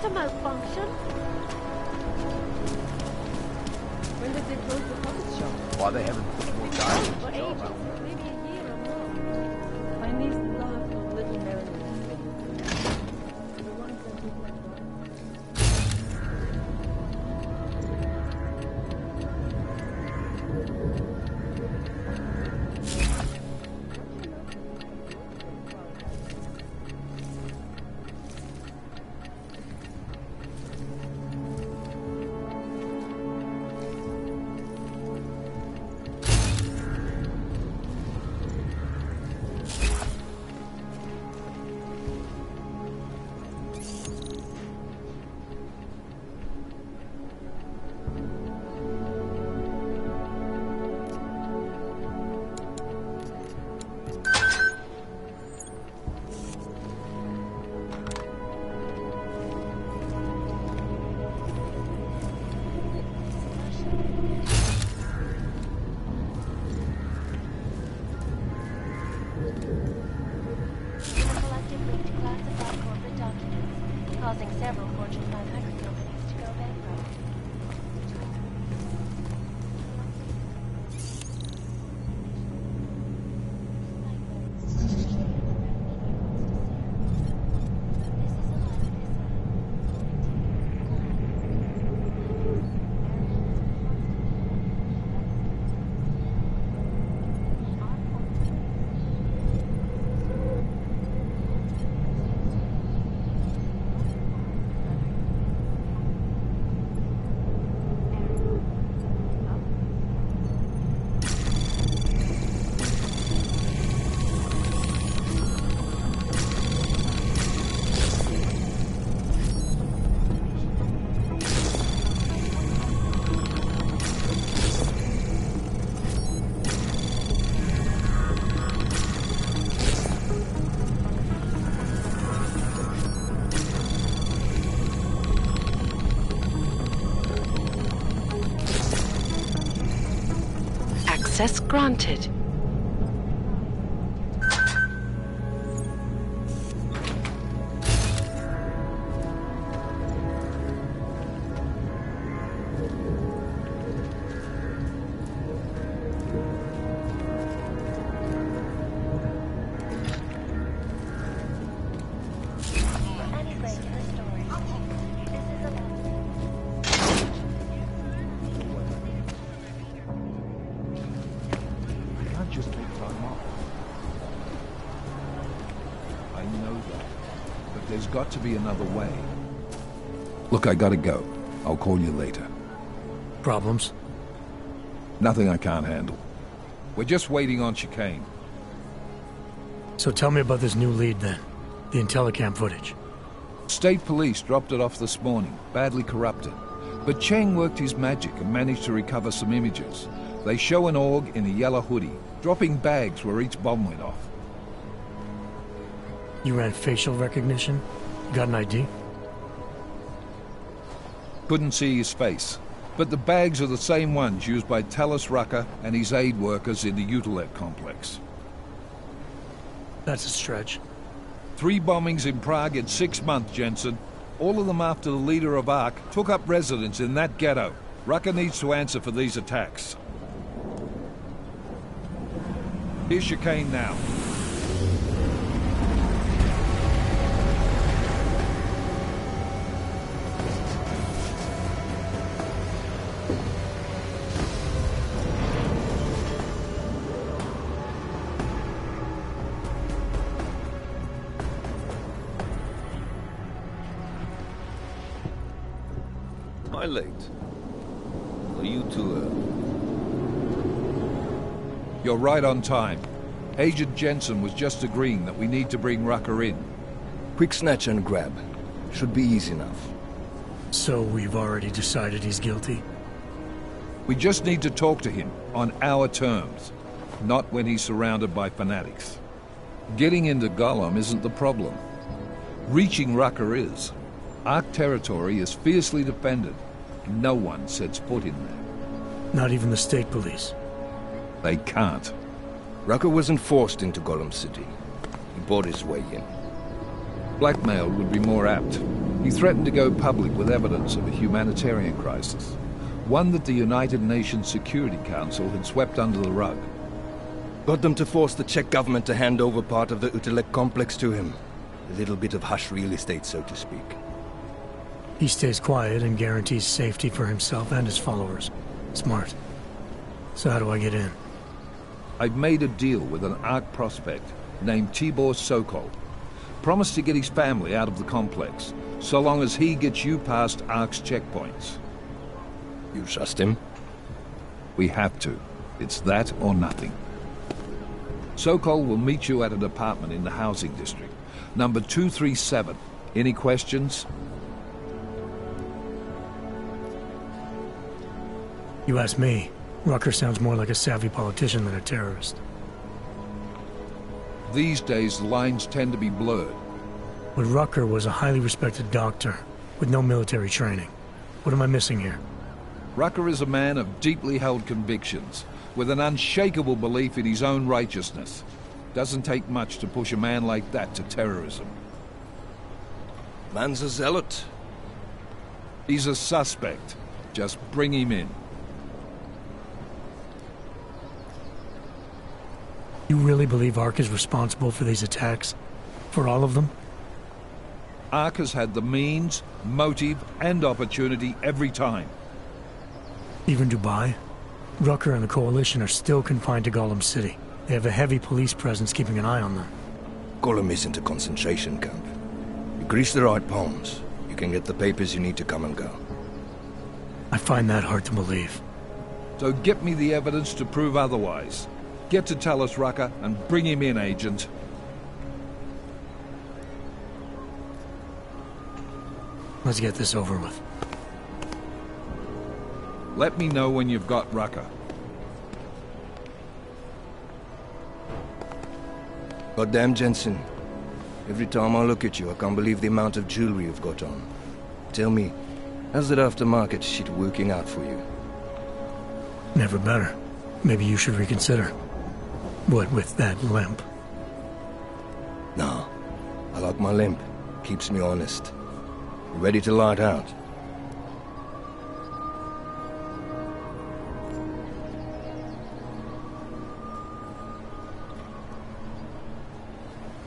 that a malfunction? When did they close the puppet shop? Why they haven't put more guys in For the job, ages. huh? Maybe a year or more. My niece laughed of little Marilyn. The ones that look like that. Causing several Fortune 500 companies to go bankrupt. Access granted. For any break in the story, this is about... Can't just take time off. I know that. But there's got to be another way. Look, I gotta go. I'll call you later. Problems? Nothing I can't handle. We're just waiting on chicane. So tell me about this new lead then. The Intellicam footage. State police dropped it off this morning, badly corrupted. But Cheng worked his magic and managed to recover some images. They show an org in a yellow hoodie, dropping bags where each bomb went off. You ran facial recognition? Got an ID? Couldn't see his face. But the bags are the same ones used by Talos Rucker and his aid workers in the Utilet complex. That's a stretch. 3 bombings in Prague in 6 months, Jensen. All of them after the leader of ARC took up residence in that ghetto. Rucker needs to answer for these attacks. Here's chicane now. Am I late? Are you too early? You're right on time. Agent Jensen was just agreeing that we need to bring Rucker in. Quick snatch and grab. Should be easy enough. So we've already decided he's guilty? We just need to talk to him on our terms, not when he's surrounded by fanatics. Getting into Gollum isn't the problem. Reaching Rucker is. Ark territory is fiercely defended. No one sets foot in there. Not even the state police? They can't. Rucker wasn't forced into Gollum City. He bought his way in. Blackmail would be more apt. He threatened to go public with evidence of a humanitarian crisis, one that the United Nations Security Council had swept under the rug. Got them to force the Czech government to hand over part of the Utelek complex to him. A little bit of hush real estate, so to speak. He stays quiet and guarantees safety for himself and his followers. Smart. So how do I get in? I've made a deal with an ARC prospect named Tibor Sokol. Promised to get his family out of the complex, so long as he gets you past ARC's checkpoints. You trust him? We have to. It's that or nothing. Sokol will meet you at an apartment in the housing district, number 237. Any questions? You ask me. Rucker sounds more like a savvy politician than a terrorist. These days, the lines tend to be blurred. But Rucker was a highly respected doctor, with no military training. What am I missing here? Rucker is a man of deeply held convictions, with an unshakable belief in his own righteousness. Doesn't take much to push a man like that to terrorism. Man's a zealot. He's a suspect. Just bring him in. You really believe ARC is responsible for these attacks? For all of them? ARC has had the means, motive, and opportunity every time. Even Dubai? Rucker and the Coalition are still confined to Gollum City. They have a heavy police presence keeping an eye on them. Gollum isn't a concentration camp. You grease the right palms, you can get the papers you need to come and go. I find that hard to believe. So get me the evidence to prove otherwise. Get to Talus Rucker and bring him in, Agent. Let's get this over with. Let me know when you've got Rucker. Goddamn, Jensen. Every time I look at you, I can't believe the amount of jewelry you've got on. Tell me, how's that aftermarket shit working out for you? Never better. Maybe you should reconsider. What with that limp? Nah, I like my limp. Keeps me honest. You ready to light out?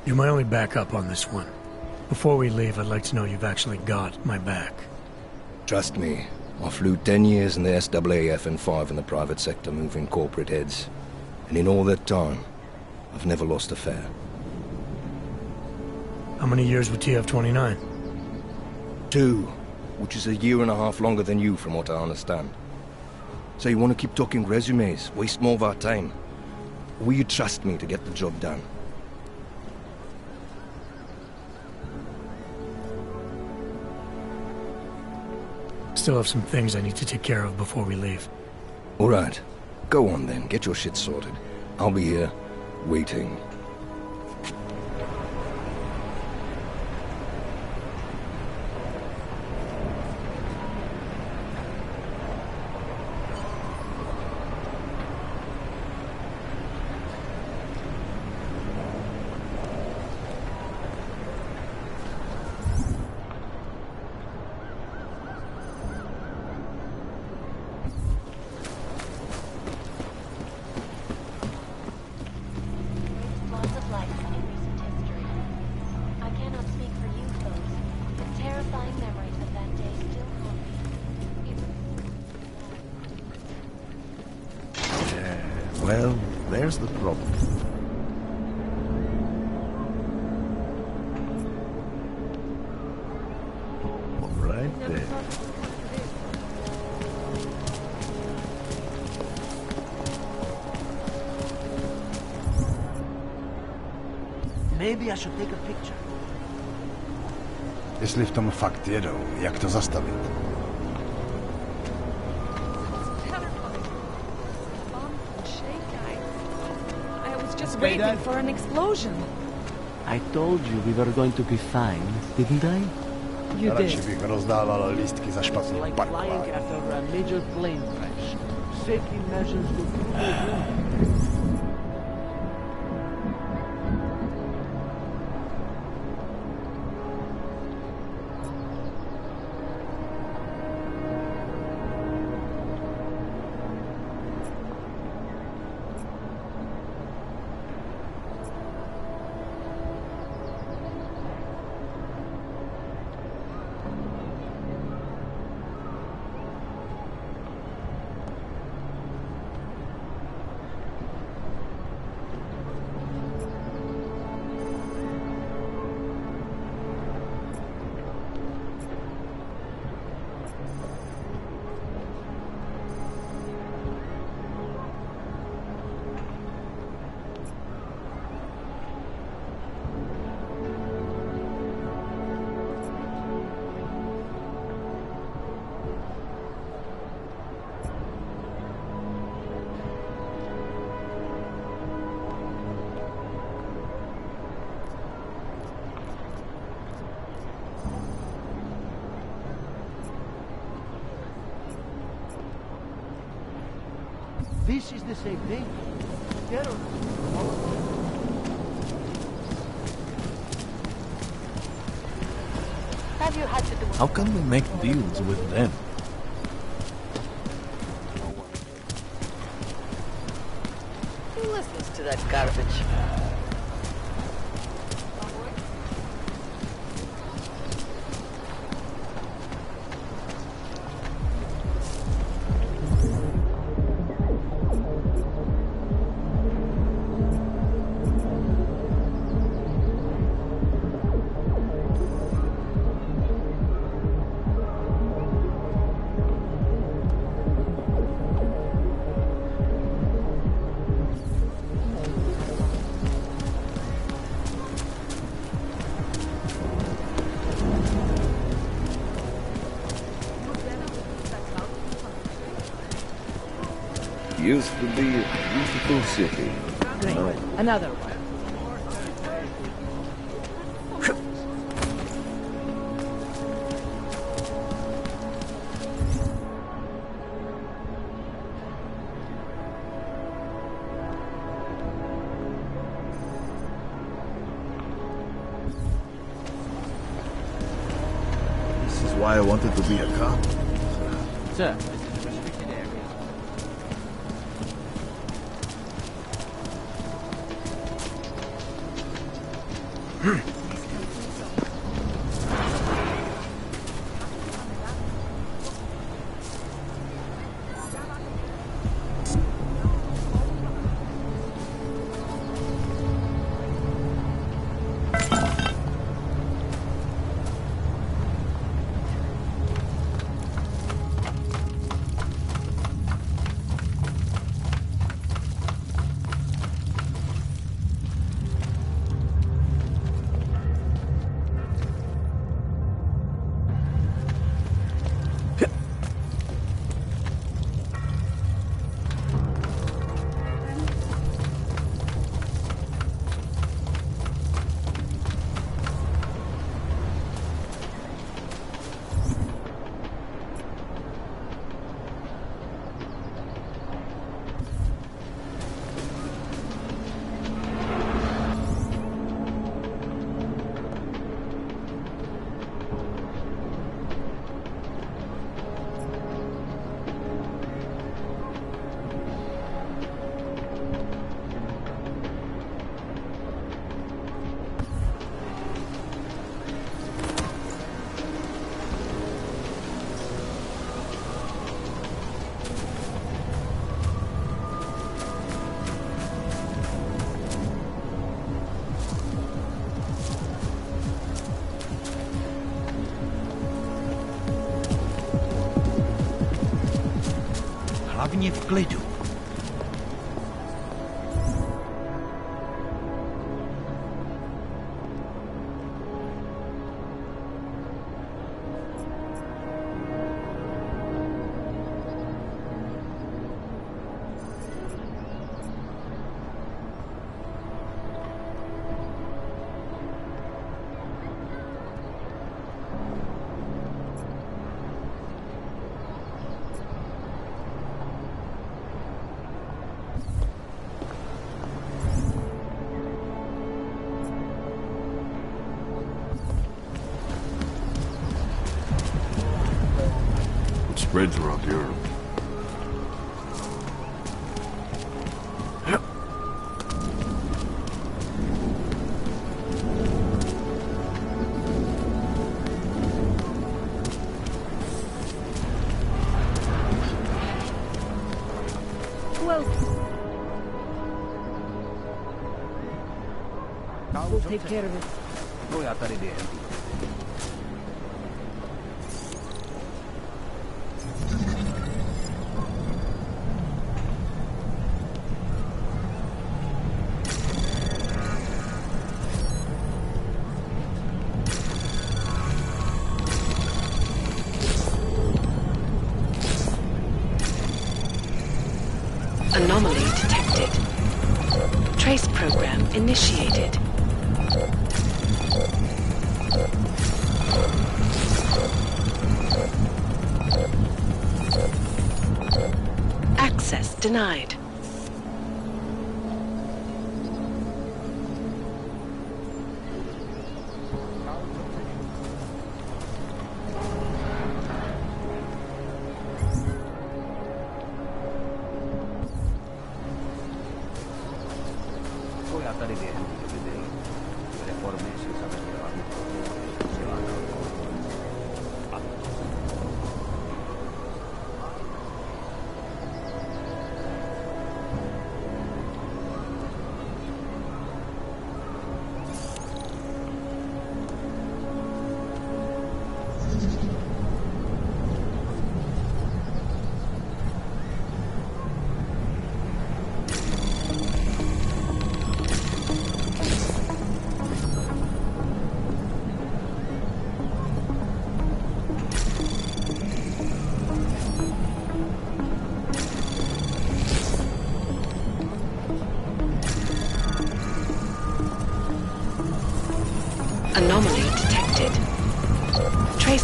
You're my only backup on this one. Before we leave, I'd like to know you've actually got my back. Trust me, I flew 10 years in the SAAF and 5 in the private sector moving corporate heads. And in all that time, I've never lost a fare. How many years with TF-29? 2, which is a year and a half longer than you from what I understand. So you want to keep talking resumes, waste more of our time? Or will you trust me to get the job done? Still have some things I need to take care of before we leave. All right. Go on then, get your shit sorted. I'll be here, waiting. Lots of life in recent history. I cannot speak for you folks, but terrifying memories of that day still haunt me. Well, there's the problem. Right there. Maybe I should take a picture. Jeśli w tom fakt jedą, jak to zastawić? I was just waiting for an explosion. I told you we were going to be fine, didn't I? You Teraz did. się ich rozdawała listki za szpacnym Like parku. flying after a major plane crash. Safety measures will be This is the same thing. Terror. Have you had to do How can we make deals with them? Who listens to that garbage? Used to be a beautiful city. Great. Another one. This is why I wanted to be a cop. Sir, this is a restricted area. Hlavně v klidu. Spreads around Europe. We'll take care of it. Anomaly detected. Trace program initiated. Access denied.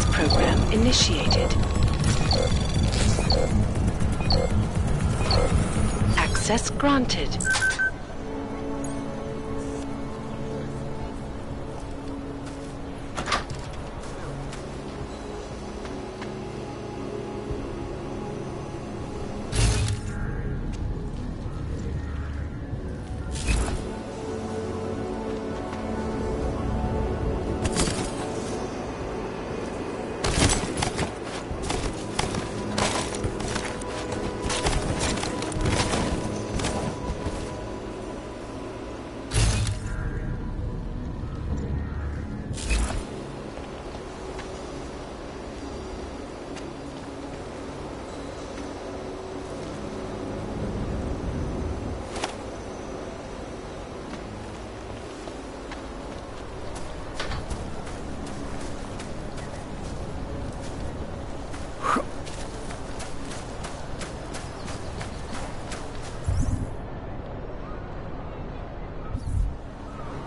Trace program initiated. Access granted.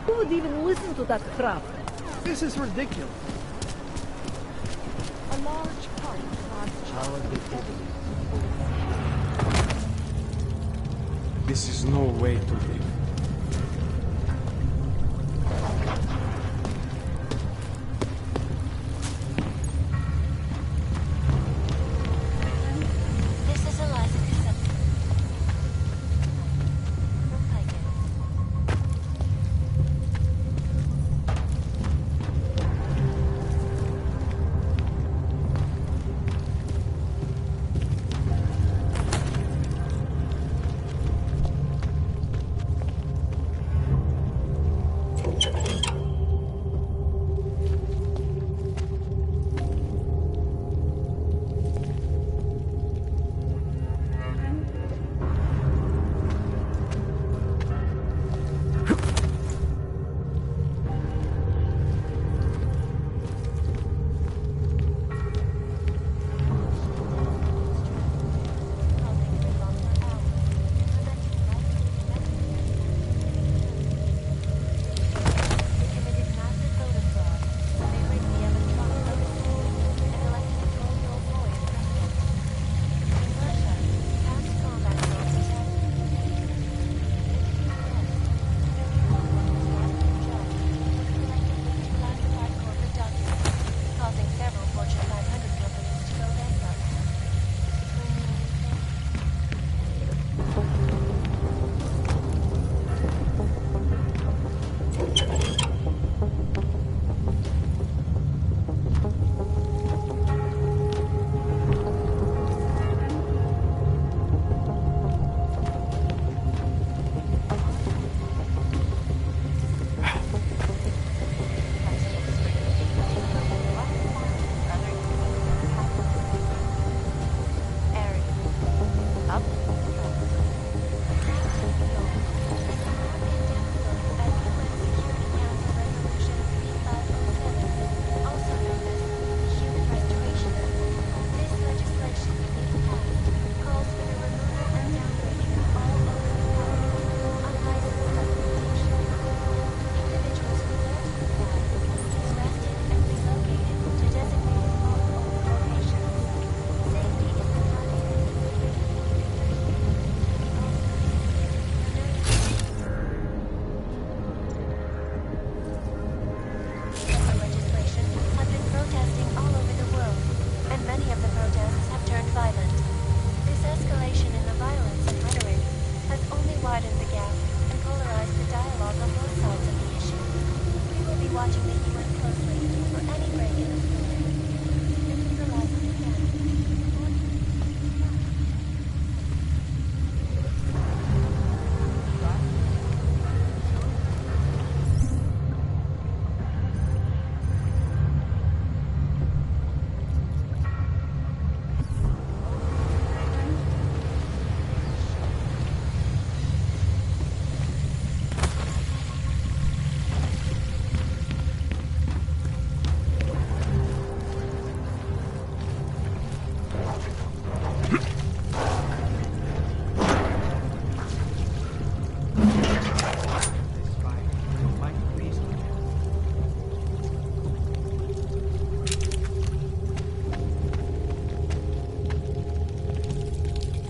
Who would even listen to that crap? This is ridiculous. A large part of God's This is no way to live. This is Eliza Cassell. From Pike.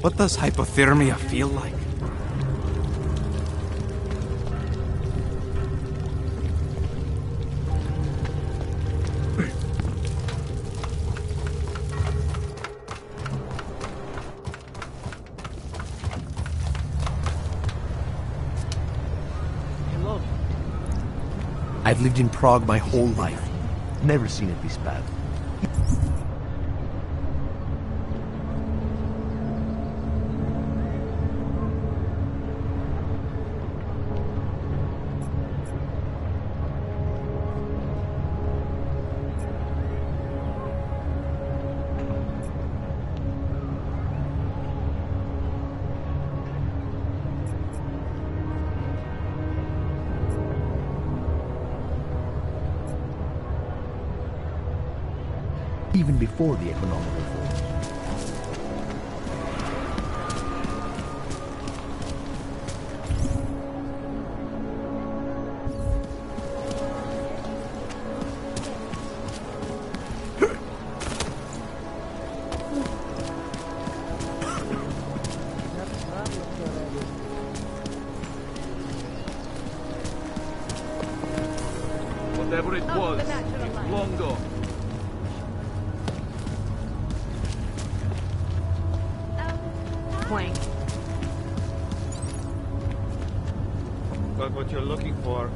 What does hypothermia feel like? I've lived in Prague my whole life. Never seen it this bad. Even before the economic reforms. Whatever it was, it's long gone. Plank. Got what you're looking for.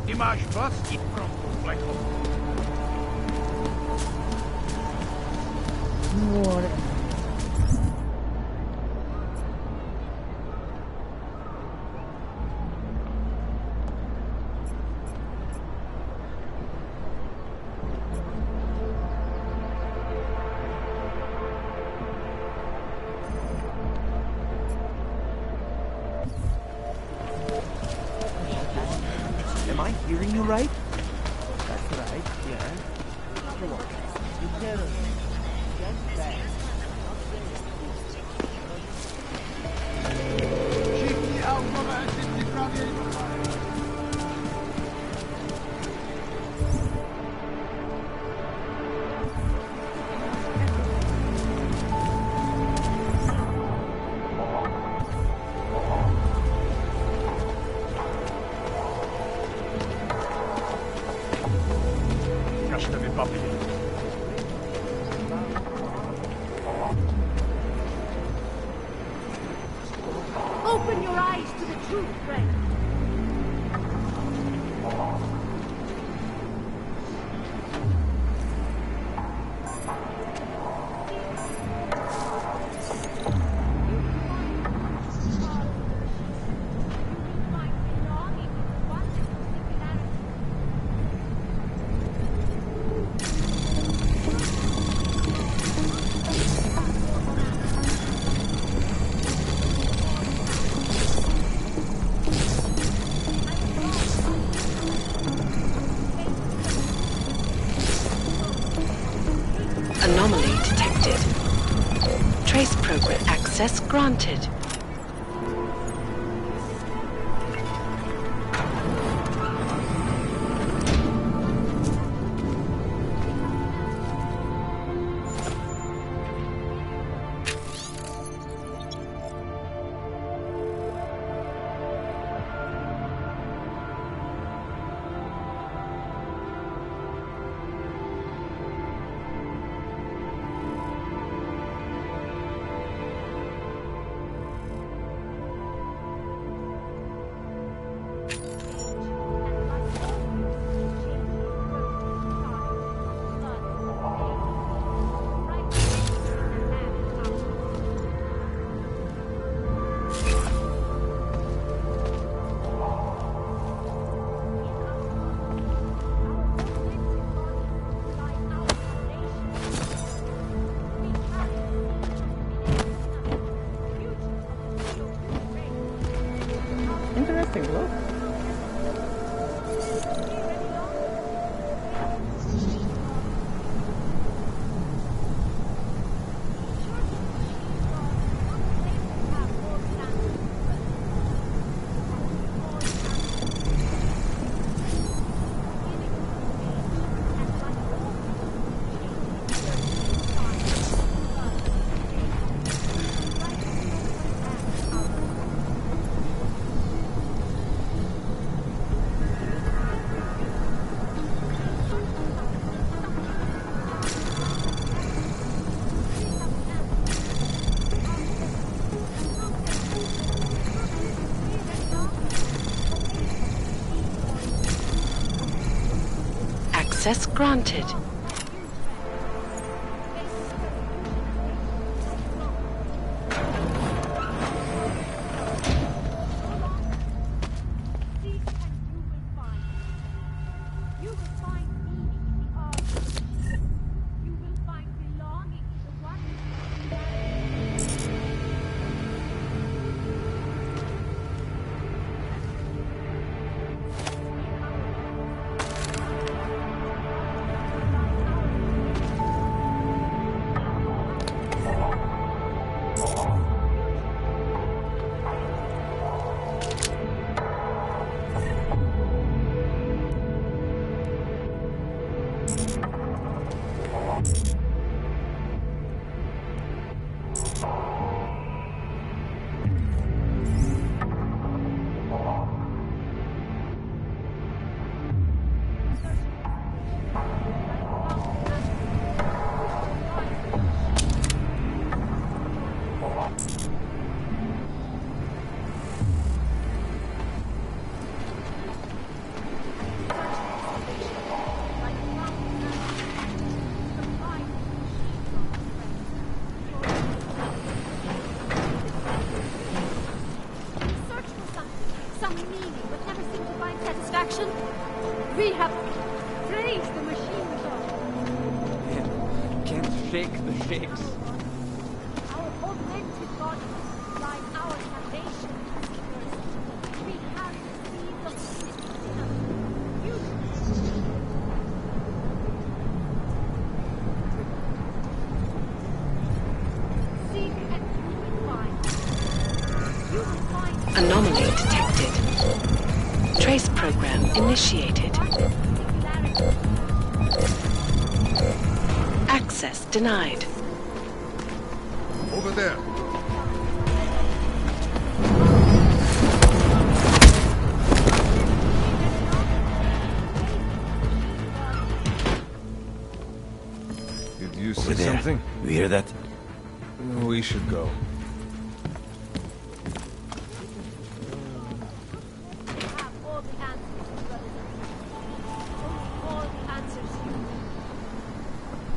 Ty máš vlastní komplechu. Am I hearing you right? That's right, yeah. Come on. You tell us. Just that. Všichni automaty připravěni. Open your eyes to the truth, friend. detected. Trace program access granted. Interesting look. Access granted. We have praised the machine god. Can't shake the shakes. Our augmented body lies our salvation. We have received the seek and you will find. You will find. Anomaly detected. Trace program initiated. Access denied. Over there. Did you see something? You hear that? We should go.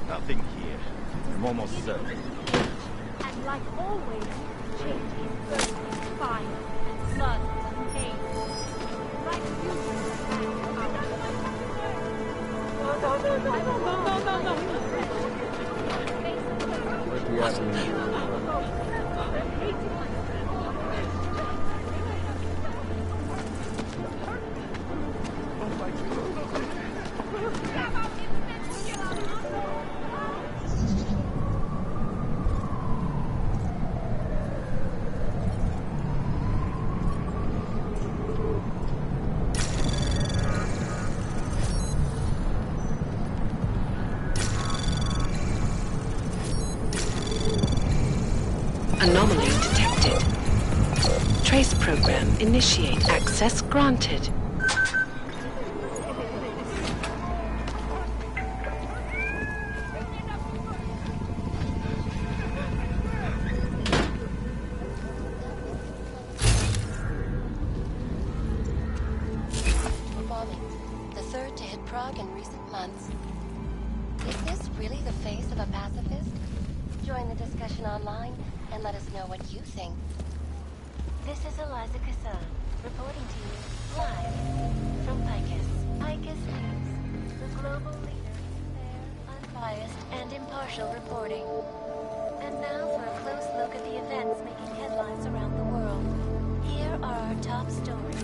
Nothing here. I'm almost certain. And like always, change is birth and fire and blood and pain. Like you program initiate. Access granted. Bombing. The third to hit Prague in recent months. Is this really the face of a pacifist? Join the discussion online and let us know what you think. This is Eliza Kassan, reporting to you live from Picus. Picus News, the global leader in fair, unbiased, and impartial reporting. And now for a close look at the events making headlines around the world. Here are our top stories.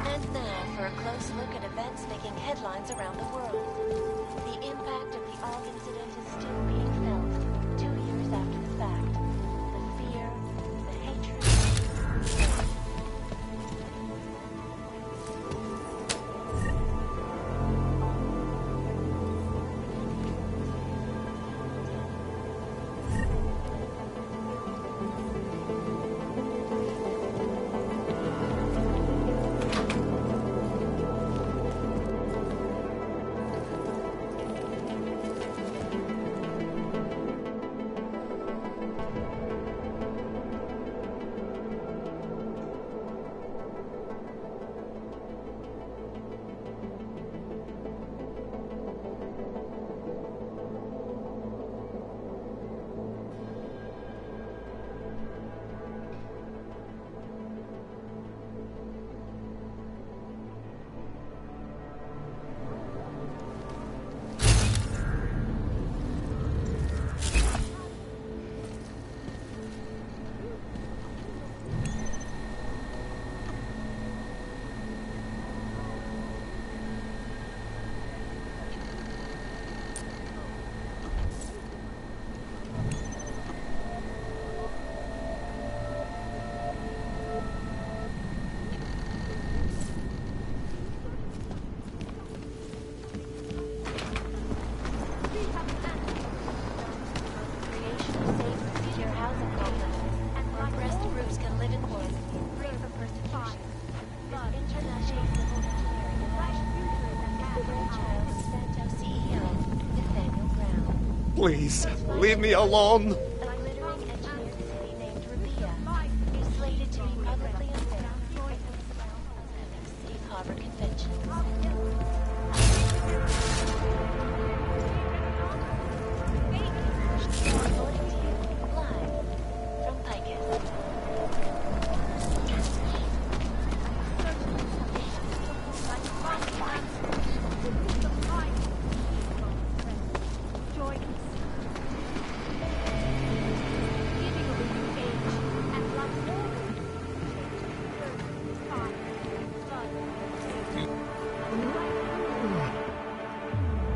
And now for a close look at events making headlines around the world. The impact of the AUG incident is still being felt 2 years after the fact. The fear, the hatred. Please, leave me alone.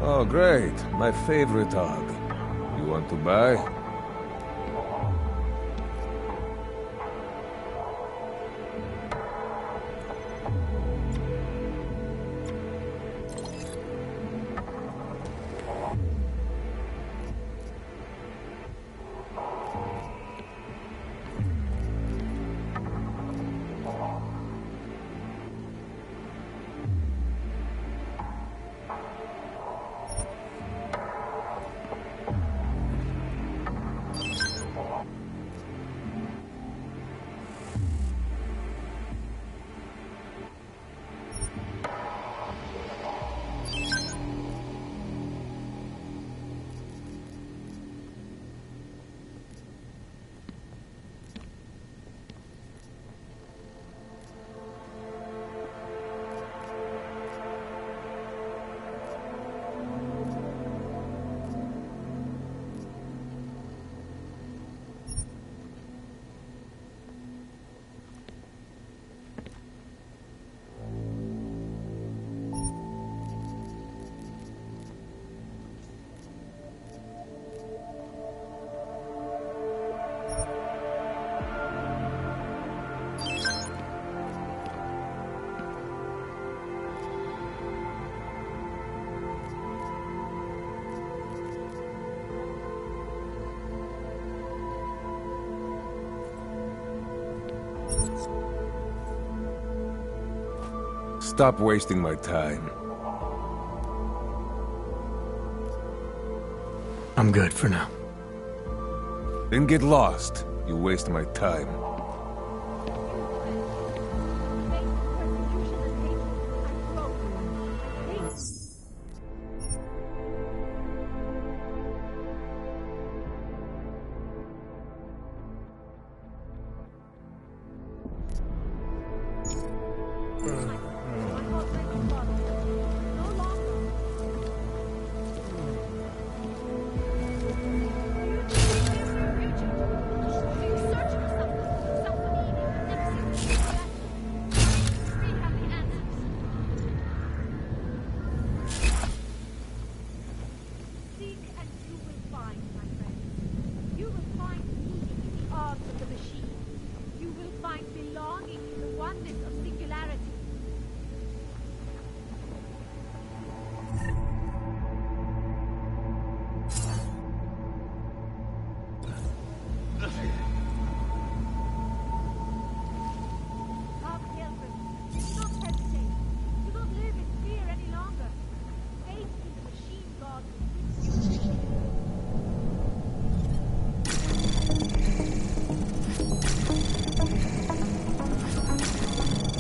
Oh, great. My favorite dog. You want to buy? Stop wasting my time. I'm good for now. Then get lost. You waste my time.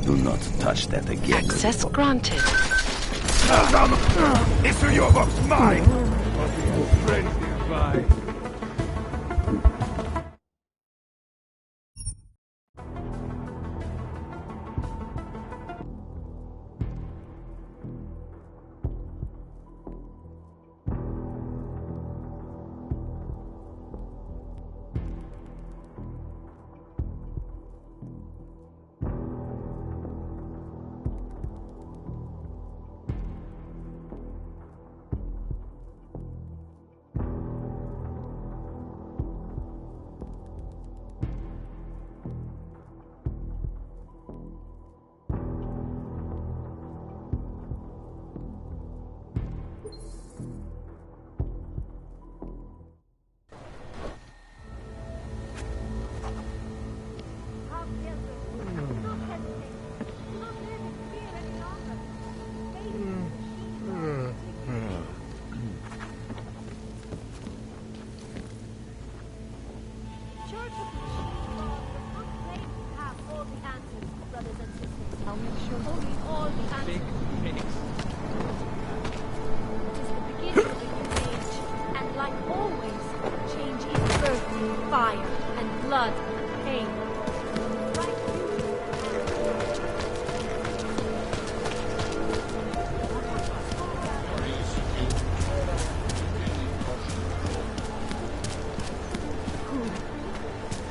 Do not touch that again. Access granted. Issue your box mine! Bye.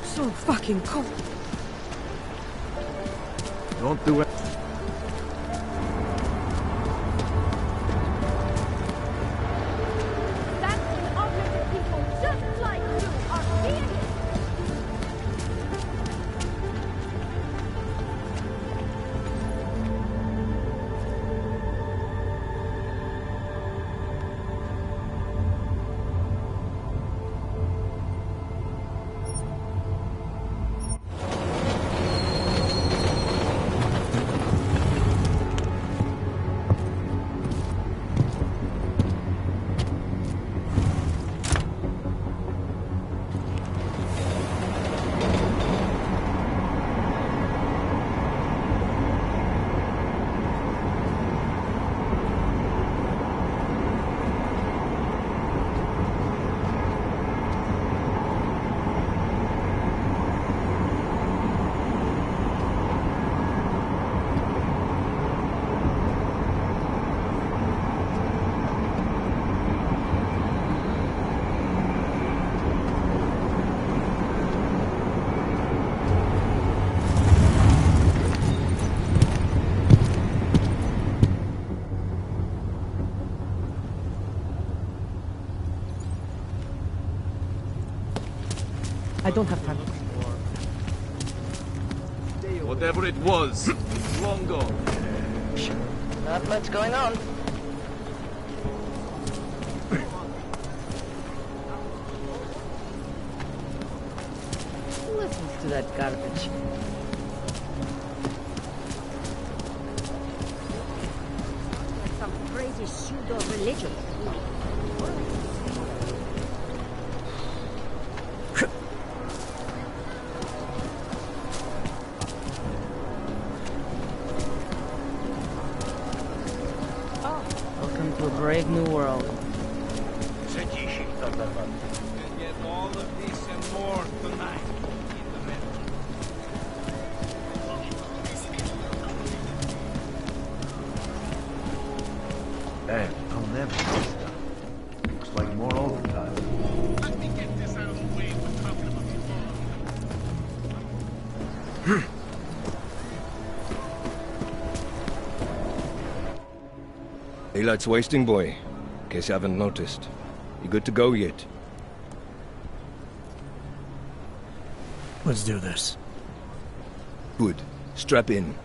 So fucking cold. Don't do it. That's when operative people just like you are idiots. I don't have time. Whatever it was, it's long gone. Not much going on. Who listens to that garbage? his pseudo-religion. Welcome to a brave new world. Get all of this and more tonight. Hey, I'll never miss stuff. Looks like more overtime. Let me get this out of the way. We're talking about before. Daylight's wasting, boy. In case you haven't noticed. You good to go yet? Let's do this. Good. Strap in.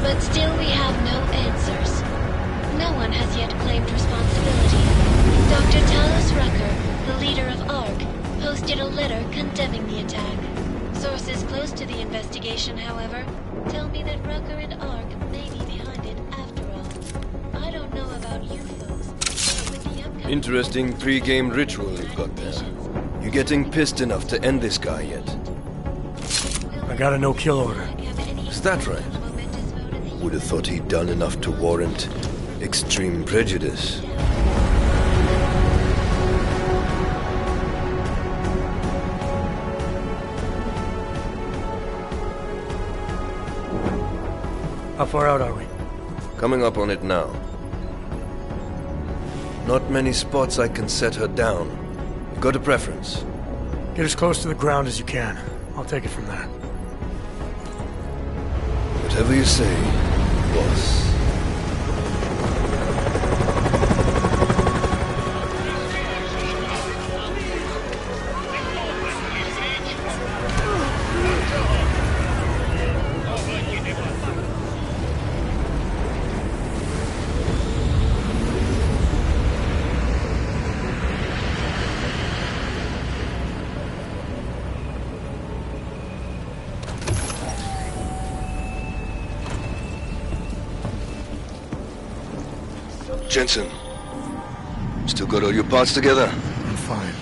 But still we have no answers. No one has yet claimed responsibility. Dr. Talos Rucker, the leader of ARC, posted a letter condemning the attack. Sources close to the investigation, however, tell me that Rucker and ARC may be behind it after all. I don't know about you folks, but with the upcoming... Interesting pre-game ritual you've got there. You getting pissed enough to end this guy yet? I got a no-kill order. Is that right? Would have thought he'd done enough to warrant extreme prejudice. How far out are we? Coming up on it now. Not many spots I can set her down. You got a preference? Get as close to the ground as you can. I'll take it from there. Whatever you say, boss. Jensen, still got all your parts together? I'm fine.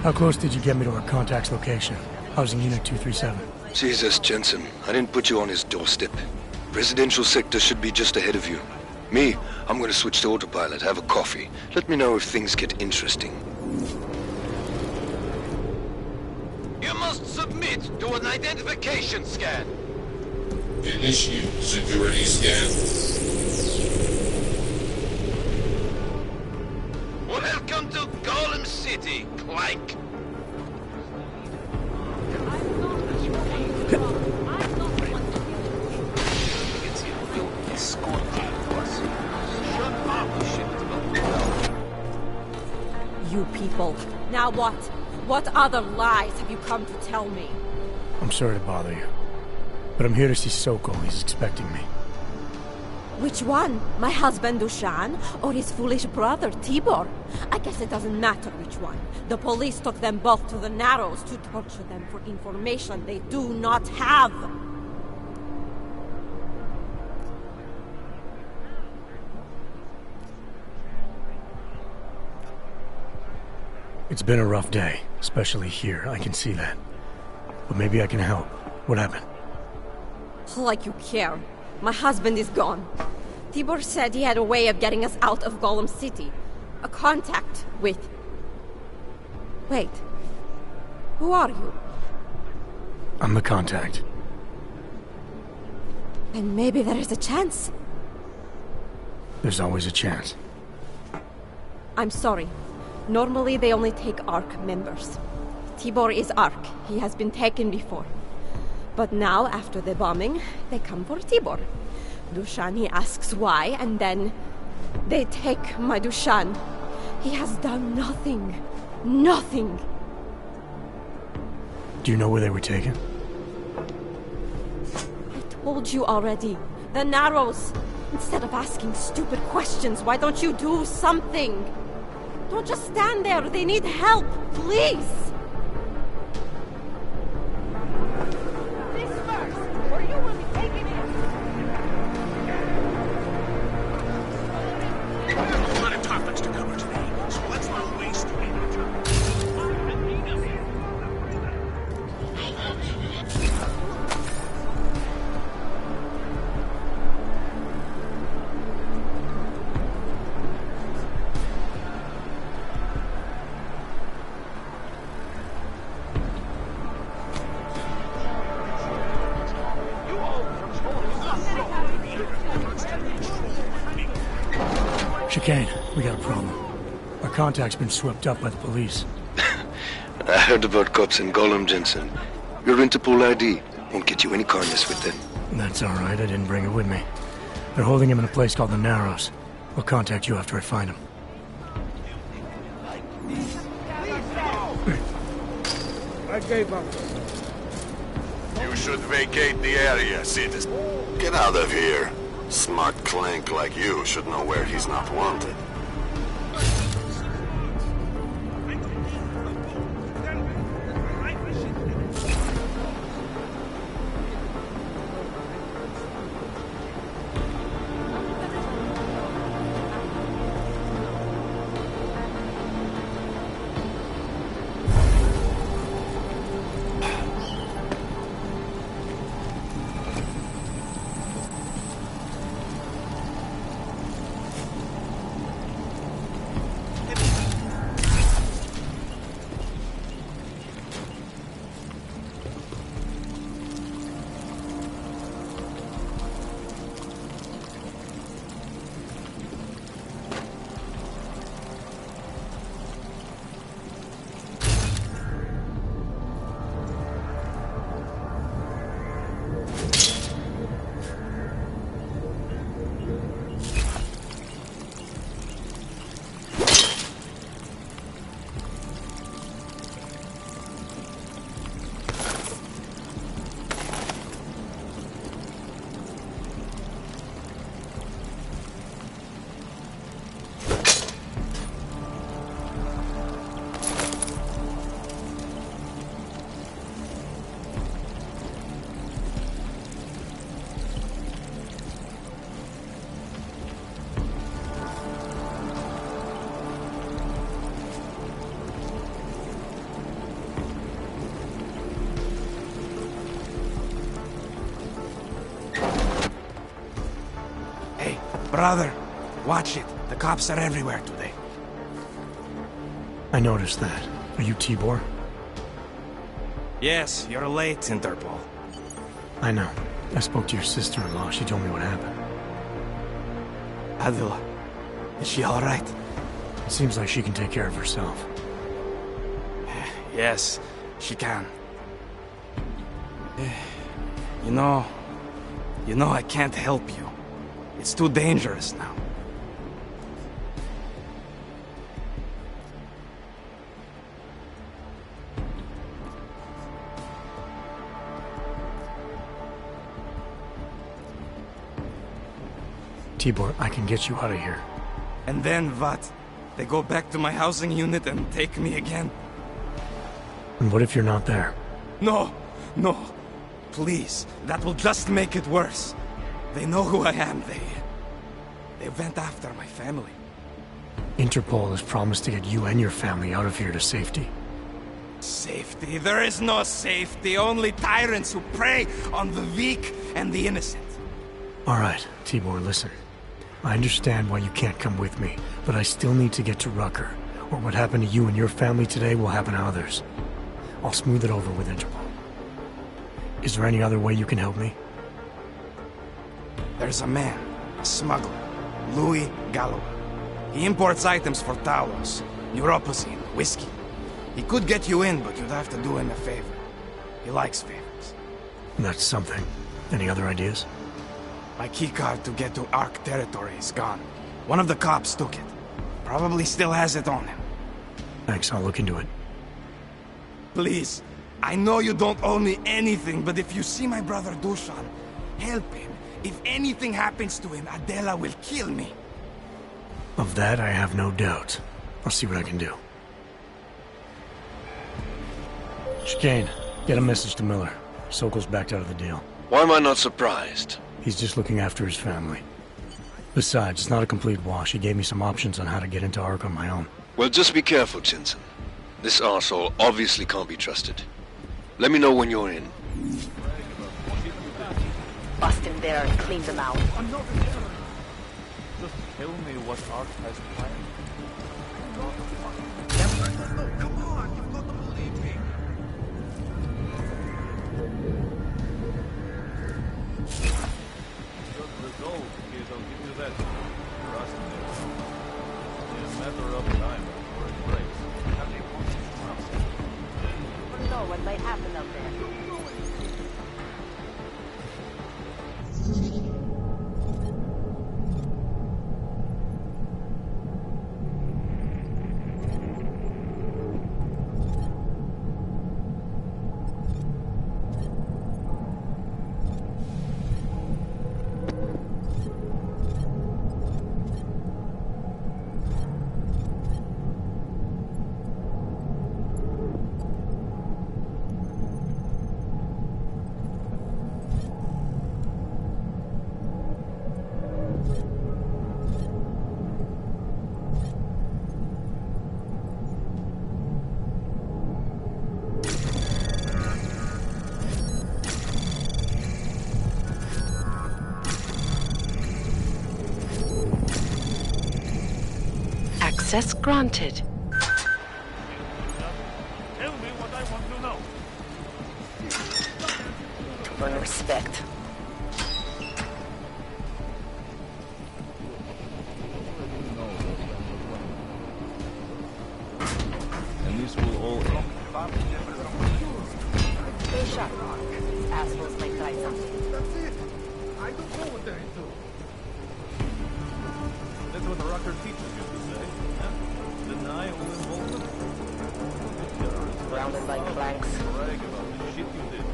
How close did you get me to our contact's location? I was in Unit 237. Jesus, Jensen, I didn't put you on his doorstep. Residential sector should be just ahead of you. Me, I'm gonna switch to autopilot, have a coffee. Let me know if things get interesting. You must submit to an identification scan. Initiate security scan. Welcome to Golem City, Clank. You people. Now what? What other lies have you come to tell me? I'm sorry to bother you. But I'm here to see Soko. He's expecting me. Which one? My husband Dushan or his foolish brother Tibor? I guess it doesn't matter which one. The police took them both to the Narrows to torture them for information they do not have. It's been a rough day, especially here. I can see that. But maybe I can help. What happened? Like you care. My husband is gone. Tibor said he had a way of getting us out of Golem City. A contact with... Wait. Who are you? I'm the contact. Then maybe there is a chance. There's always a chance. I'm sorry. Normally they only take ARC members. Tibor is ARC. He has been taken before. But now, after the bombing, they come for Tibor. Dushan, he asks why, and then they take my Dushan. He has done nothing. Nothing. Do you know where they were taken? I told you already. The Narrows. Instead of asking stupid questions, why don't you do something? Don't just stand there. They need help. Please. This first, or you will be taken in. There's a lot of topics to cover today, so let's not waste any time. Chicane, we got a problem. Our contact's been swept up by the police. I heard about cops in Gollum, Jensen. Your Interpol ID won't get you any kindness with them. That's all right. I didn't bring it with me. They're holding him in a place called the Narrows. I'll contact you after I find him. I gave up. You should vacate the area, citizen. Get out of here. Smart clank like you should know where he's not wanted. Brother, watch it. The cops are everywhere today. I noticed that. Are you Tibor? Yes, you're late, Interpol. I know. I spoke to your sister-in-law. She told me what happened. Adila, is she all right? It seems like she can take care of herself. Yes, she can. You know, I can't help you. It's too dangerous now. Tibor, I can get you out of here. And then what? They go back to my housing unit and take me again? And what if you're not there? No, no. Please, that will just make it worse. They know who I am. They went after my family. Interpol has promised to get you and your family out of here to safety. Safety? There is no safety. Only tyrants who prey on the weak and the innocent. All right, Tibor, listen. I understand why you can't come with me, but I still need to get to Rucker, or what happened to you and your family today will happen to others. I'll smooth it over with Interpol. Is there any other way you can help me? There's a man, a smuggler, Louis Galloway. He imports items for Talos, neuropozyne, whiskey. He could get you in, but you'd have to do him a favor. He likes favors. That's something. Any other ideas? My keycard to get to Ark territory is gone. One of the cops took it. Probably still has it on him. Thanks, I'll look into it. Please, I know you don't owe me anything, but if you see my brother Dushan, help him. If anything happens to him, Adela will kill me. Of that, I have no doubt. I'll see what I can do. Chicane, get a message to Miller. Sokol's backed out of the deal. Why am I not surprised? He's just looking after his family. Besides, it's not a complete wash. He gave me some options on how to get into Ark on my own. Well, just be careful, Jensen. This arsehole obviously can't be trusted. Let me know when you're in. Bust him there and clean them out. Just tell me what Ark has planned. Come on, you've got to believe me. Good result, kid, I'll give you that. Trust me. It's a matter of time before it breaks. You know what might happen up there. Access granted. Tell me what I want to know. Earn respect. And this will all end. They shot Ark. Assholes might try something. That's it. I don't know what they're into. That's what the Rucker teaches you to say. Huh? Deny all involvement. Surrounded by clanks. Brag about the shit you did.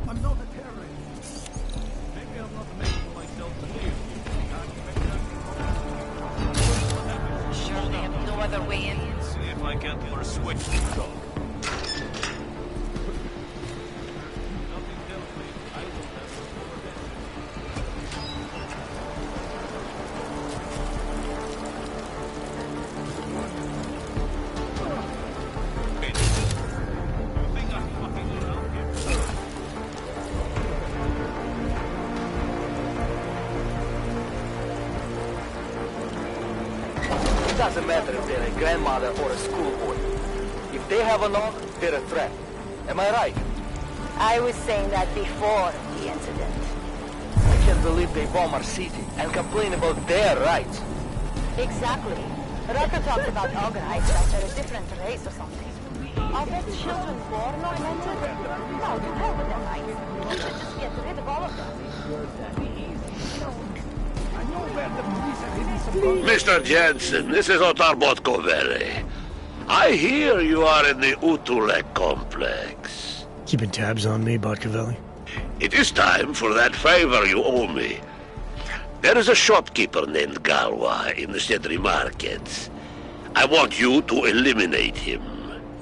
I'm not a terrorist. Maybe I'm not making myself clear. Sure they have no other way in. See if I can't persuade you to talk. Nothing tells me I will have to You think I'm fucking around here? It doesn't matter if they're a grandmother or a schoolboy. If they have a knock, they're a threat. Am I right? I was saying that before the incident. I can't believe they bomb our city and complain about their rights. Exactly. Rucker talks about Ogreites like they're a different race or something. Are their children born augmented? No, to hell with their rights. We should just get rid of all of them. Mr. Jensen, this is Otar Botkovere. I hear you are in the Utulek complex. Keeping tabs on me, Botkovelli? It is time for that favor you owe me. There is a shopkeeper named Galwa in the Cedri markets. I want you to eliminate him.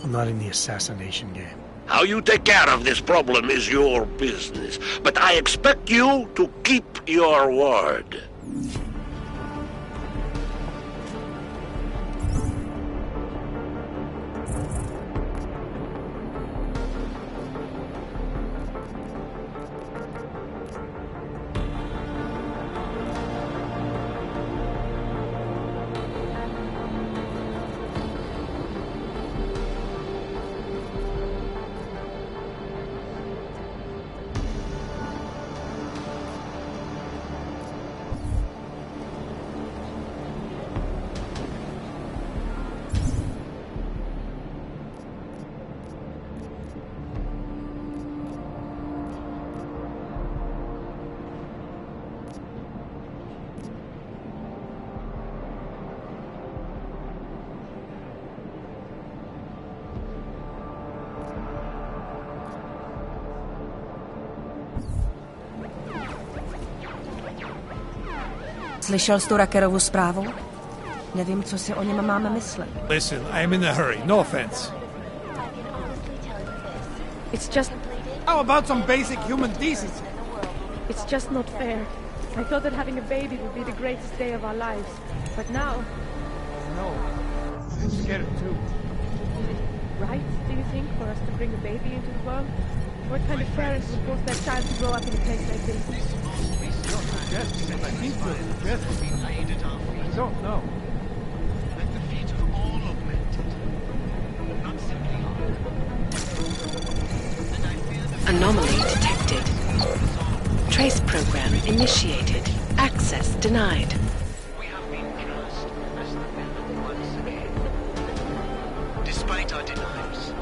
I'm not in the assassination game. How you take care of this problem is your business, but I expect you to keep your word. Slyšel jsi tu Rackerovu zprávu? Nevím, co si o něm máme myslet. Listen, I am in a hurry. No offense. It's just... How about some basic human decency? It's just not fair. I thought that having a baby would be the greatest day of our lives. But now... No. I'm scared too. Is it right, do you think, for us to bring a baby into the world? What kind of parents would force their child to grow up in a place like this? I don't know. Anomaly detected. Trace program initiated. Access denied. Despite our denials.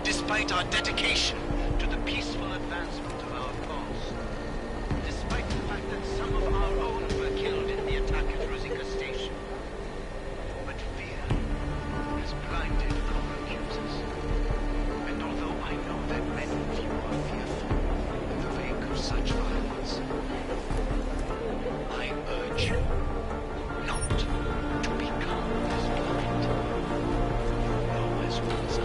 Despite our dedication to the peaceful advancement of our cause, despite the fact that some of our own were killed in the attack at Rosika Station, but fear has blinded our accusers. And although I know that many of you are fearful in the wake of such violence, I urge you not to become as blind. You know as well as I.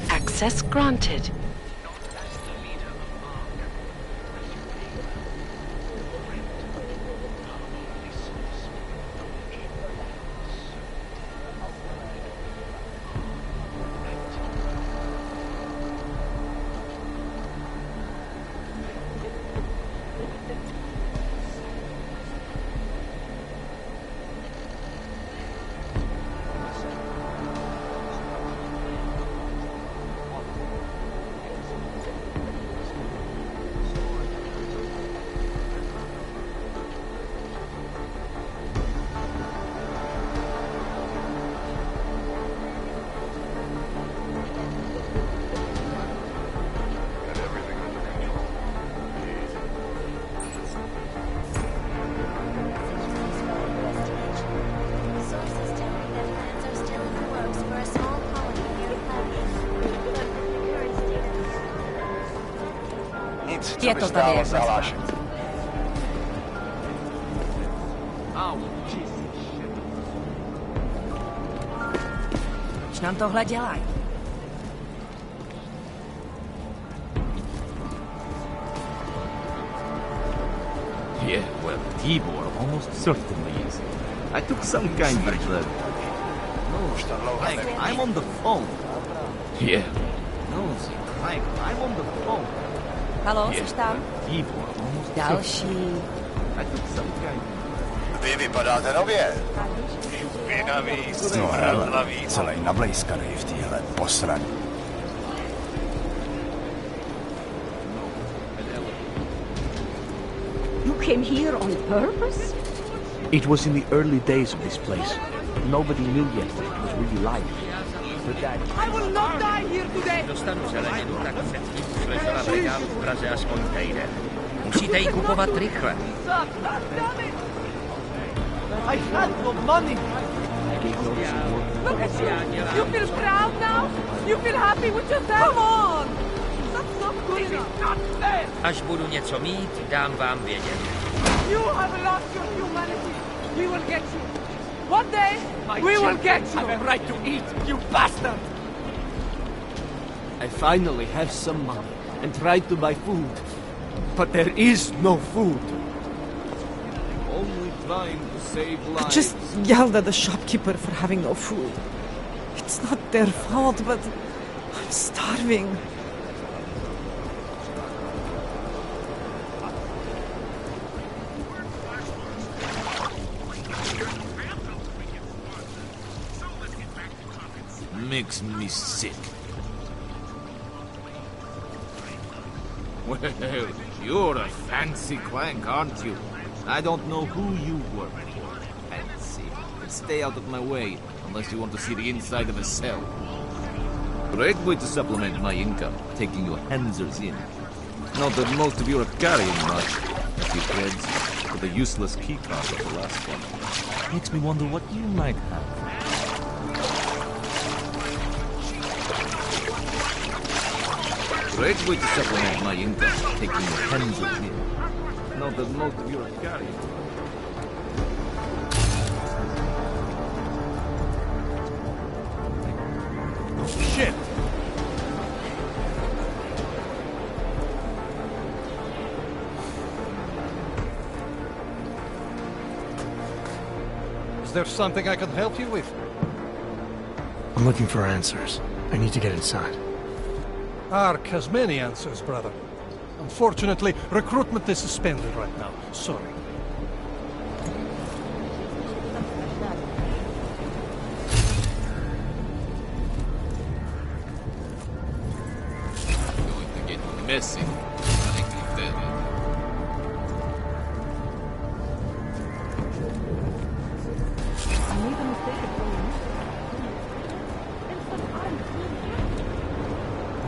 Access granted. nic, co by stálo za hlášení. Proč nám tohle dělají? Yeah, well, Tibor almost certainly is. I took some kind of... I'm on the phone. Yeah. No, I'm on the phone. Halo, Yeah, jsi tam? Tibor almost Další. I took some kind Vy vypadáte nově. Špinavý, no hele, celý nablejskaný v téhle posraní. You came here on purpose? It was in the early days of this place. Nobody knew yet what it was really like. But that... I will not die here today! Dostanu zeleninu, tak se tím slezela v regálu v Praze aspoň týden. Musíte ji kupovat rychle. I had no money! Look at you! You feel proud now? You feel happy with yourself? Come on! That's not good enough! Not fair! Až budu něco mít, dám vám vědět. You have lost your humanity! We will get you! One day, we will get you! I have a right to eat, you bastard! I finally have some money and tried to buy food. But there is no food. Only trying to save lives. Just yelled at the shopkeeper for having no food. It's not their fault, but I'm starving. makes me sick. Well, you're a fancy clank, aren't you? I don't know who you work for. Fancy. Stay out of my way, unless you want to see the inside of a cell. Great way to supplement my income, taking your handsers in. Not that most of you are carrying much, a few threads, but the useless keycard of the last one. Makes me wonder what you might have. Great way to supplement my income, taking your handsers in. Not that most of you are carrying. Shit! Is there something I can help you with? I'm looking for answers. I need to get inside. Ark has many answers, brother. Unfortunately, recruitment is suspended right now. Sorry. Going to get messy. I can tell you.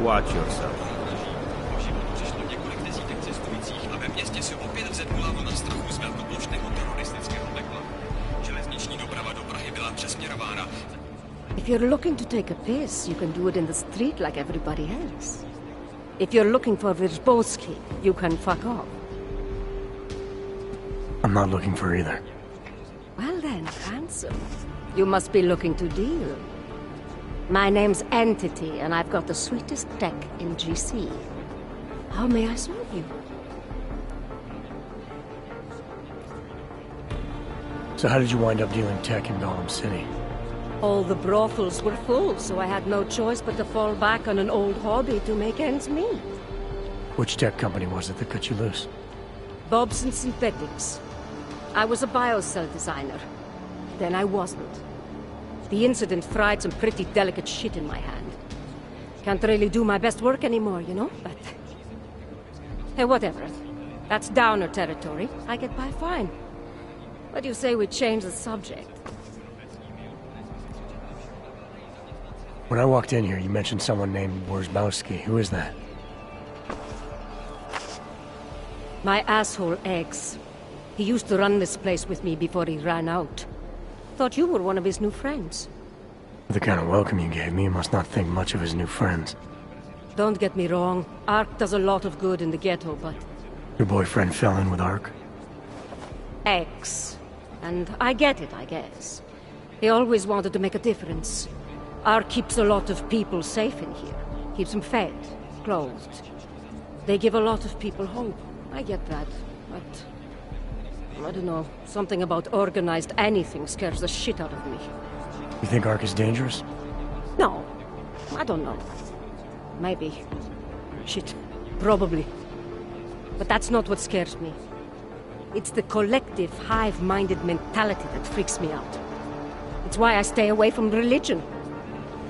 Watch yourself. Přišlo několik desítek cestujících a ve městě se opět vzedmula vlna strachu z velkoplošného teroristického pekla. Železniční doprava do Prahy byla přesměrována. If you're looking to take a piss, you can do it in the street like everybody else. If you're looking for Virzbowski, you can fuck off. I'm not looking for either. Well then, handsome. You must be looking to deal. My name's Entity, and I've got the sweetest tech in GC. How may I serve you? So how did you wind up dealing tech in Gollum City? All the brothels were full, so I had no choice but to fall back on an old hobby to make ends meet. Which tech company was it that cut you loose? Bobson Synthetics. I was a biocell designer. Then I wasn't. The incident fried some pretty delicate shit in my hand. Can't really do my best work anymore, you know, but... Hey, whatever. That's downer territory. I get by fine. What do you say we change the subject? When I walked in here, you mentioned someone named Wirzbowski. Who is that? My asshole ex. He used to run this place with me before he ran out. Thought you were one of his new friends. The kind of welcome you gave me, you must not think much of his new friends. Don't get me wrong. Ark does a lot of good in the ghetto, but... Your boyfriend fell in with Ark? Ex. And I get it, I guess. He always wanted to make a difference. Ark keeps a lot of people safe in here. Keeps them fed, clothed. They give a lot of people hope. I get that, but... I don't know. Something about organized anything scares the shit out of me. You think Ark is dangerous? No. I don't know. Maybe. Shit. Probably. But that's not what scares me. It's the collective, hive-minded mentality that freaks me out. It's why I stay away from religion.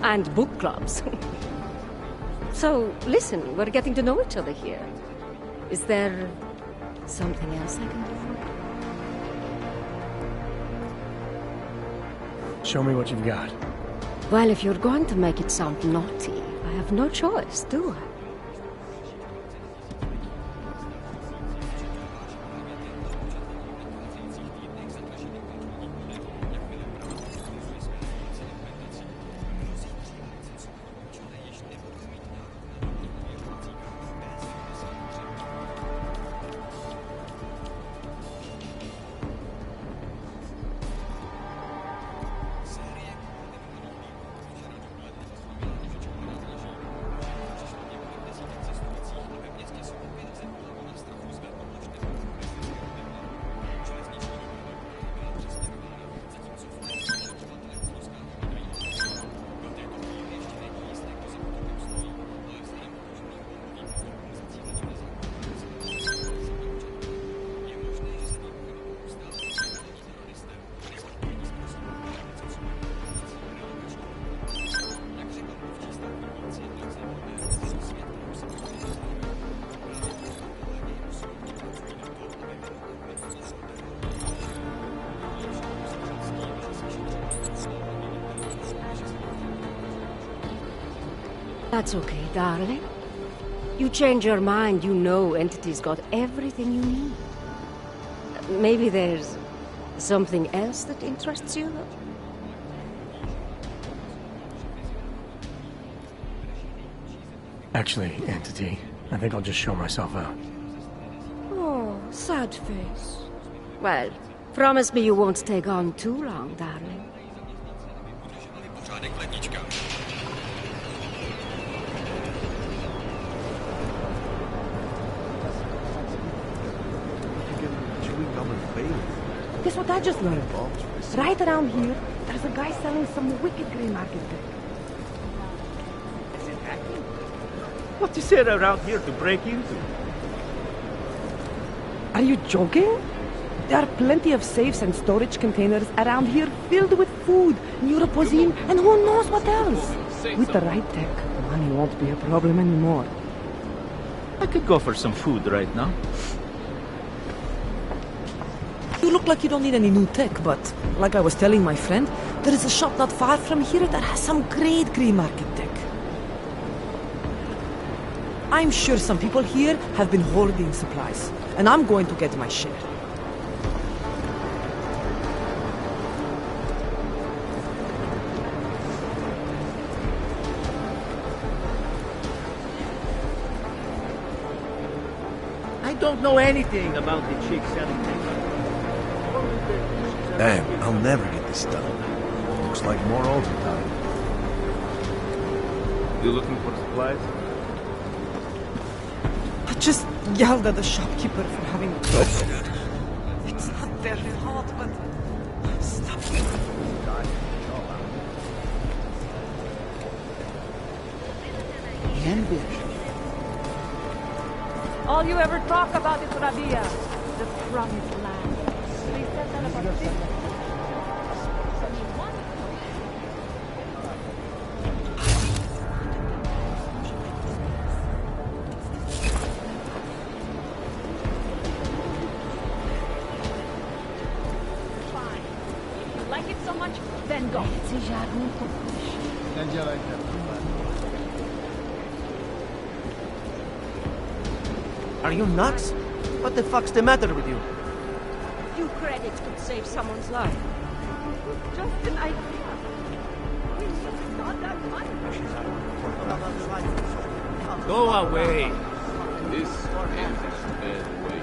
And book clubs. So, listen, we're getting to know each other here. Is there something else I can do? Show me what you've got. Well, if you're going to make it sound naughty, I have no choice, do I? That's okay, darling. You change your mind, you know Entity's got everything you need. Maybe there's something else that interests you? Actually, Entity, I think I'll just show myself out. Oh, sad face. Well, promise me you won't take on too long, darling. Guess what I just learned? Right around here, there's a guy selling some wicked grey market tech. What is there around here to break into? Are you joking? There are plenty of safes and storage containers around here filled with food, neuropozyne, and who knows what else. With the right tech, money won't be a problem anymore. I could go for some food right now. You look like you don't need any new tech, but like I was telling my friend, there is a shop not far from here that has some great grey market tech. I'm sure some people here have been hoarding supplies, and I'm going to get my share. I don't know anything about the chick selling things. Damn, I'll never get this done. Looks like more overtime. You looking for supplies? I just yelled at the shopkeeper for having trouble. It's not their fault, but... Stop it. All you ever talk about is Rabia, the promised land. They said that about 50. Fine. If you like it so much, then go. Are you nuts? What the fuck's the matter with you? A few credits could save someone's life. Just an idea. It's not that much. Go away. This is a bad way.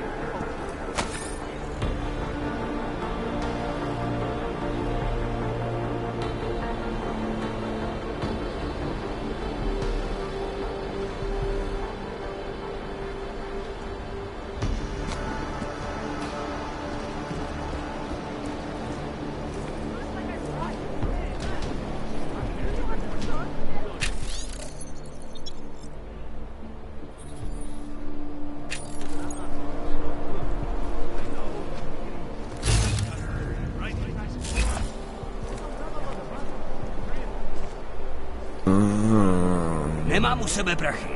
Nemám u sebe prachy.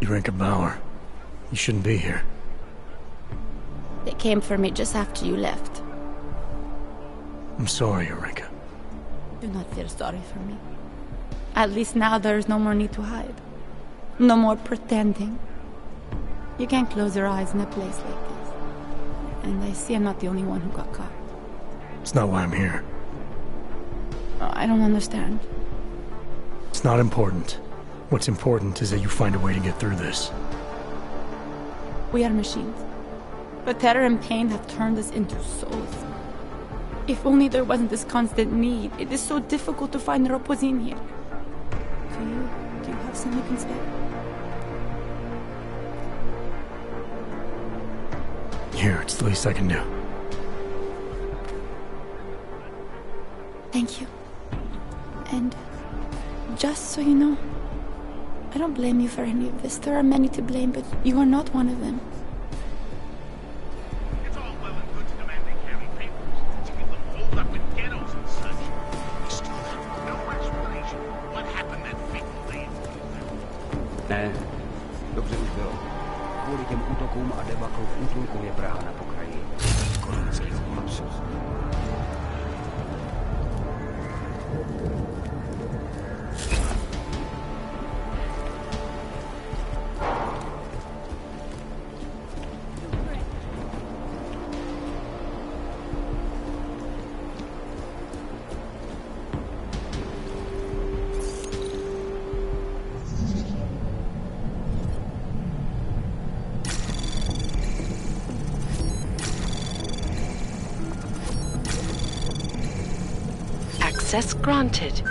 Eureka Bauer. You shouldn't be here. They came for me just after you left. I'm sorry, Eureka. Do not feel sorry for me. At least now there is no more need to hide. No more pretending. You can't close your eyes in a place like this. And I see I'm not the only one who got caught. It's not why I'm here. I don't understand. It's not important. What's important is that you find a way to get through this. We are machines. But terror and pain have turned us into souls. If only there wasn't this constant need. It is so difficult to find Roposin here. Do you have some you can spare? Here, it's the least I can do. Thank you. And just so you know, I don't blame you for any of this. There are many to blame, but you are not one of them. It's all well and good to demand they carry papers, to keep them holed up in ghettos and such. We still have no explanation what happened that fateful day. Ne, dobře už bylo. Kvůli těm útokům a debakl v útulku je Praha na pokraji. Koreňských kolapsů. Access granted.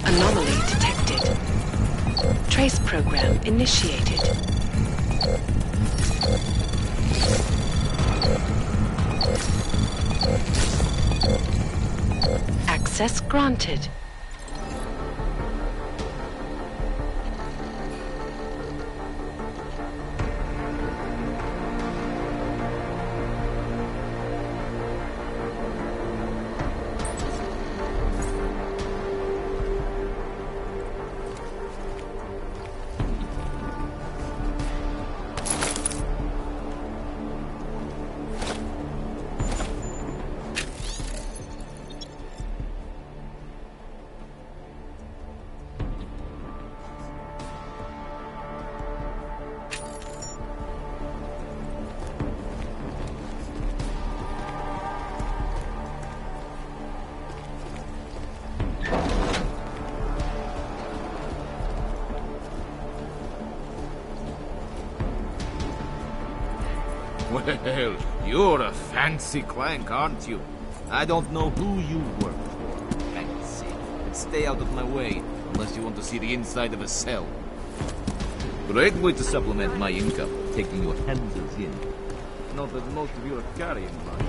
Anomaly detected. Trace program initiated. Access granted. Well, you're a fancy clank, aren't you? I don't know who you work for. Fancy. Stay out of my way, unless you want to see the inside of a cell. Great way to supplement my income, taking your handles in. Not that most of you are carrying much.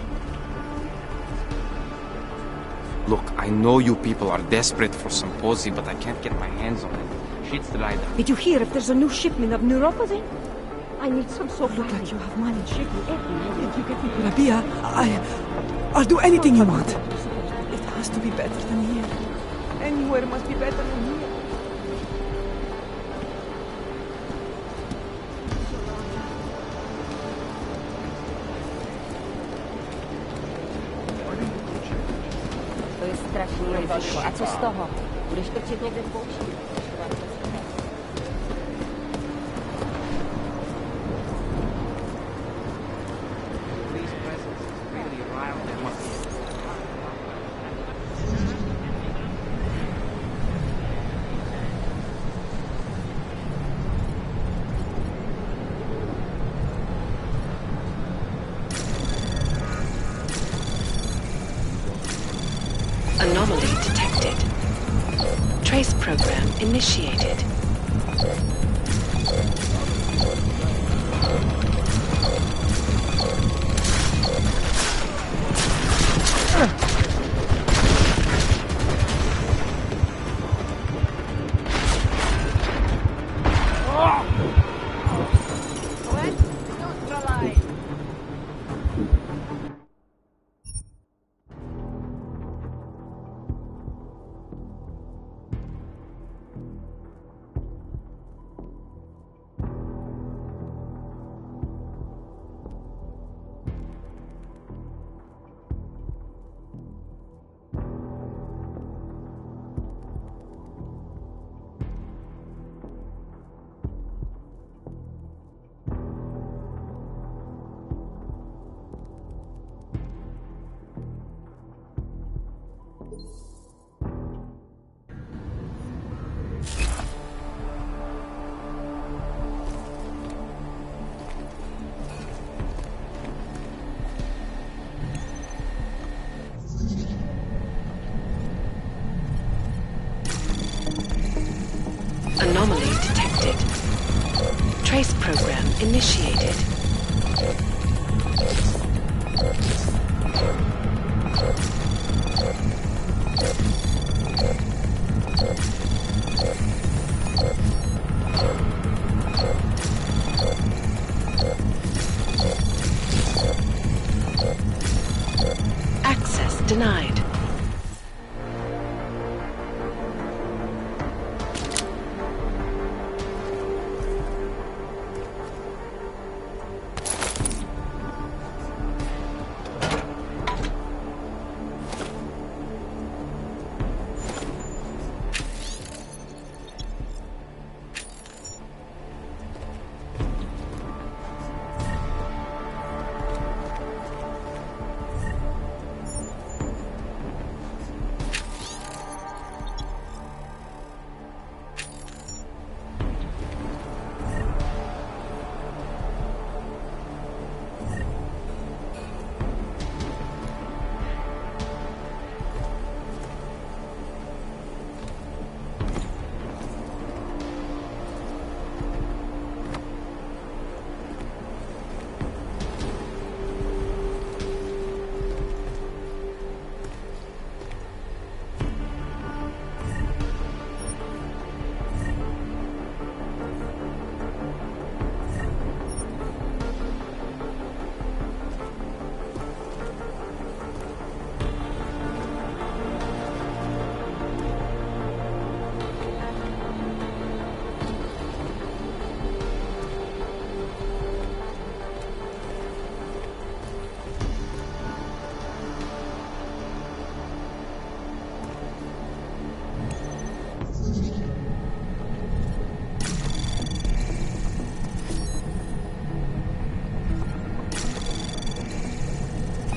Look, I know you people are desperate for some posy, but I can't get my hands on it. Shit's dried up. Did you hear if there's a new shipment of neuropathy? I need some sort of... Look like you have money. Ship me everywhere. If you get me to Rabia, I'll do anything you want. It has to be better than here. Anywhere must be better than here. To jest strasznie wysoko. A co z toho? Budeš trčet někde v poušti? Anomaly detected. Trace program initiated. Anomaly detected. Trace program initiated. Access denied.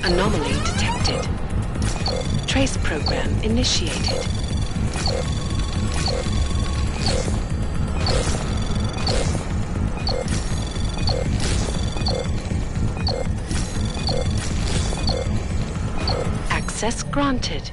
Anomaly detected. Trace program initiated. Access granted.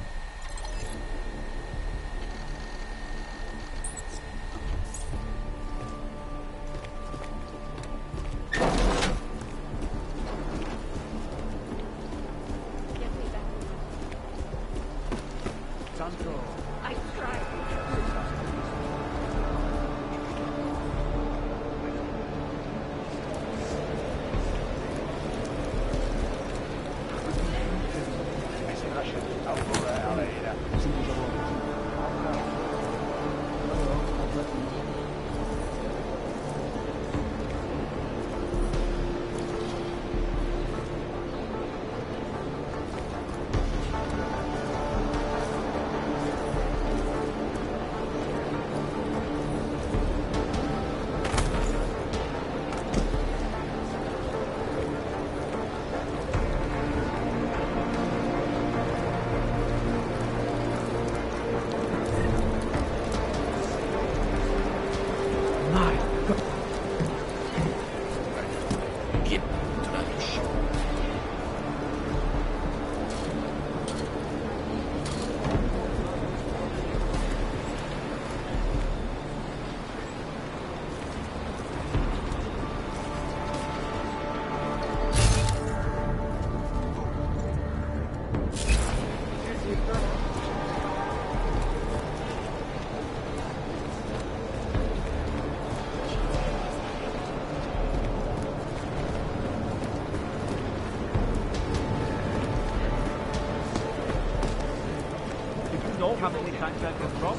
How many times I've been wrong?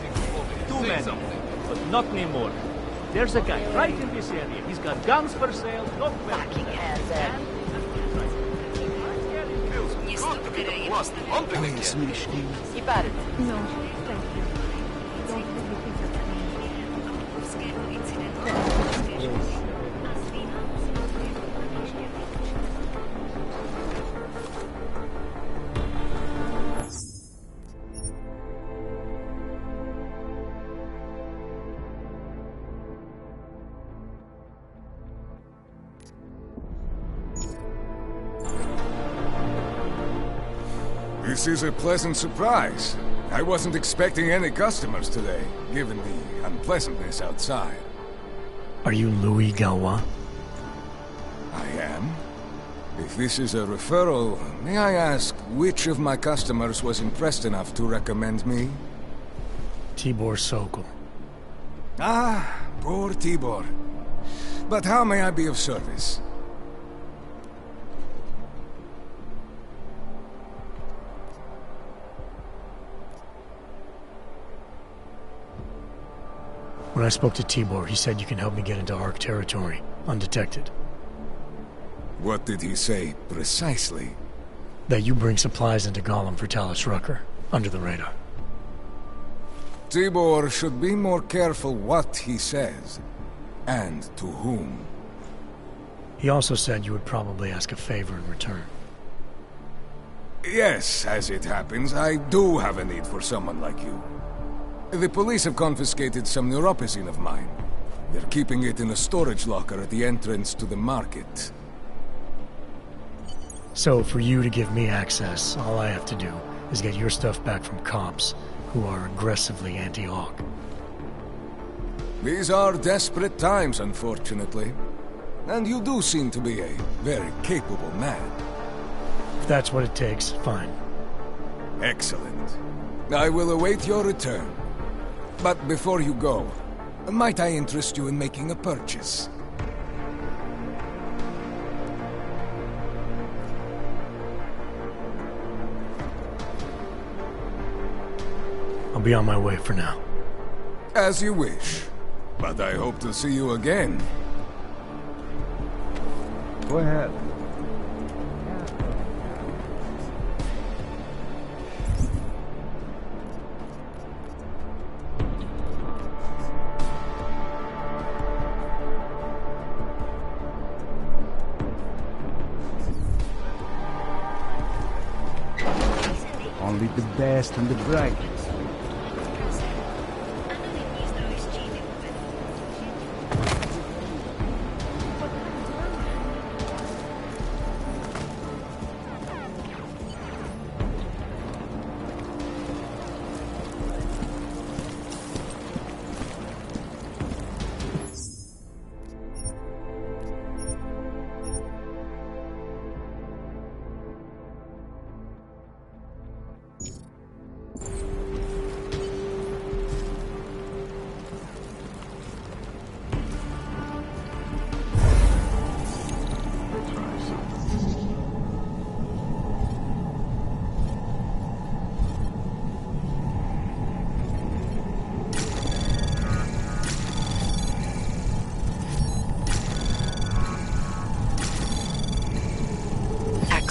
Too many, but not anymore. There's a guy right in this area. He's got guns for sale, not fucking hands up. You bought it. No, thank you. Don't make me think of This is a pleasant surprise. I wasn't expecting any customers today, given the unpleasantness outside. Are you Louis Galwa? I am. If this is a referral, may I ask which of my customers was impressed enough to recommend me? Tibor Sokol. Ah, poor Tibor. But how may I be of service? When I spoke to Tibor, he said you can help me get into Ark territory, undetected. What did he say, precisely? That you bring supplies into Gollum for Talos Rucker, under the radar. Tibor should be more careful what he says, and to whom. He also said you would probably ask a favor in return. Yes, as it happens, I do have a need for someone like you. The police have confiscated some neuropazine of mine. They're keeping it in a storage locker at the entrance to the market. So, for you to give me access, all I have to do is get your stuff back from cops, who are aggressively anti-Hawk. These are desperate times, unfortunately. And you do seem to be a very capable man. If that's what it takes, fine. Excellent. I will await your return. But before you go, might I interest you in making a purchase? I'll be on my way for now. As you wish. But I hope to see you again. Go ahead. Only the best and the brightest.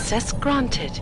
Access granted.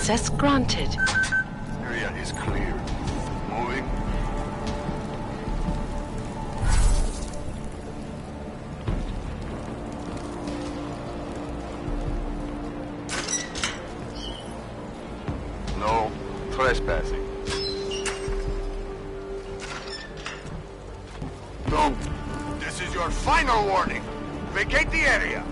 Access granted. Area is clear. Moving. No trespassing. No. This is your final warning. Vacate the area.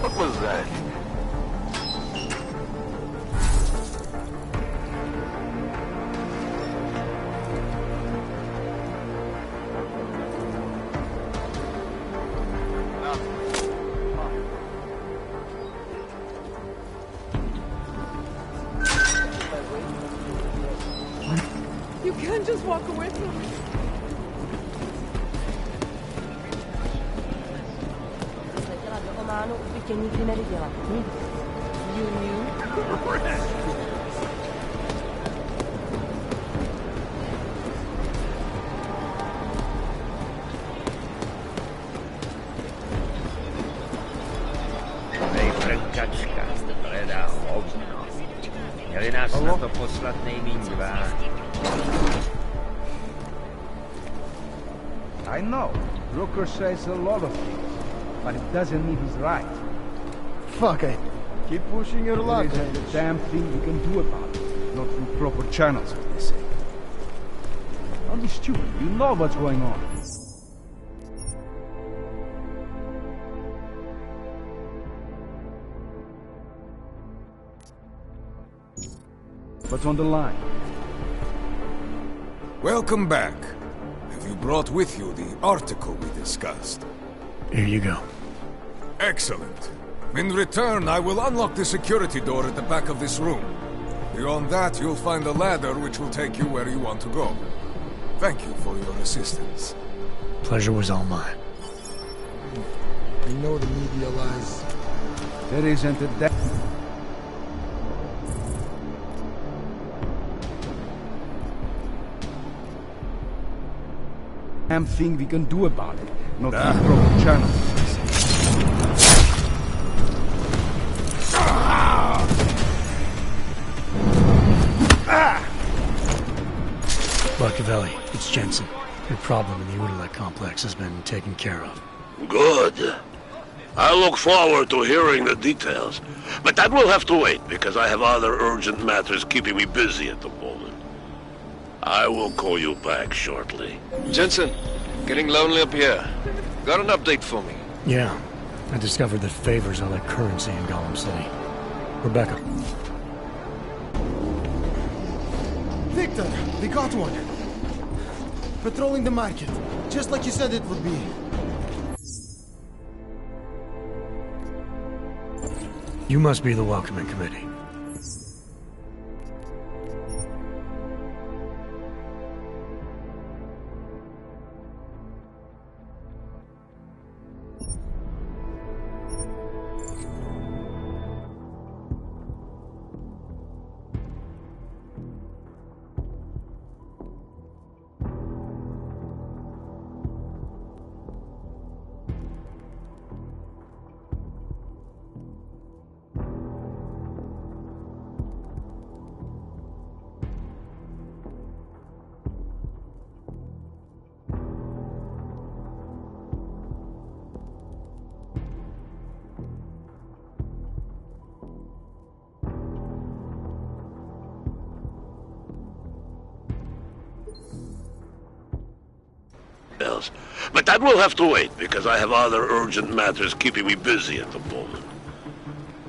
What was that? You can't just walk away from me. Ománu už bych tě nikdy neviděla. Nikdy. You knew? Nejprkačka, hledá hovno. Měli nás na to poslat nejmíň dva. I know. Rooker says a lot of things, but it doesn't mean he's right. Fuck it. Keep pushing your luck. There isn't a damn thing you can do about it. Not through proper channels, as they say. Don't be stupid. You know what's going on. What's on the line? Welcome back. Have you brought with you the article we discussed? Here you go. Excellent. In return, I will unlock the security door at the back of this room. Beyond that, you'll find a ladder which will take you where you want to go. Thank you for your assistance. Pleasure was all mine. I know the media lies. There isn't a damn thing we can do about it. Not through proper channels. Machiavelli, it's Jensen. Your problem in the Udalek complex has been taken care of. Good. I look forward to hearing the details. But that will have to wait, because I have other urgent matters keeping me busy at the moment. I will call you back shortly. Jensen, getting lonely up here. Got an update for me? Yeah. I discovered that favors are like currency in Gollum City. Rebecca. Victor, we got one. Patrolling the market, just like you said it would be. You must be the welcoming committee. details. But that will have to wait, because I have other urgent matters keeping me busy at the moment.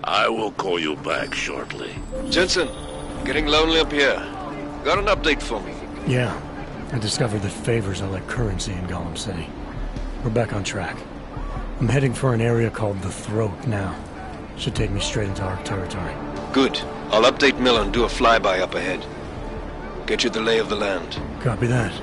I will call you back shortly. Jensen, getting lonely up here. Got an update for me? Yeah. I discovered that favors are like currency in Gollum City. We're back on track. I'm heading for an area called the Throat now. Should take me straight into Ark territory. Good. I'll update Miller and do a flyby up ahead. Get you the lay of the land. Copy that.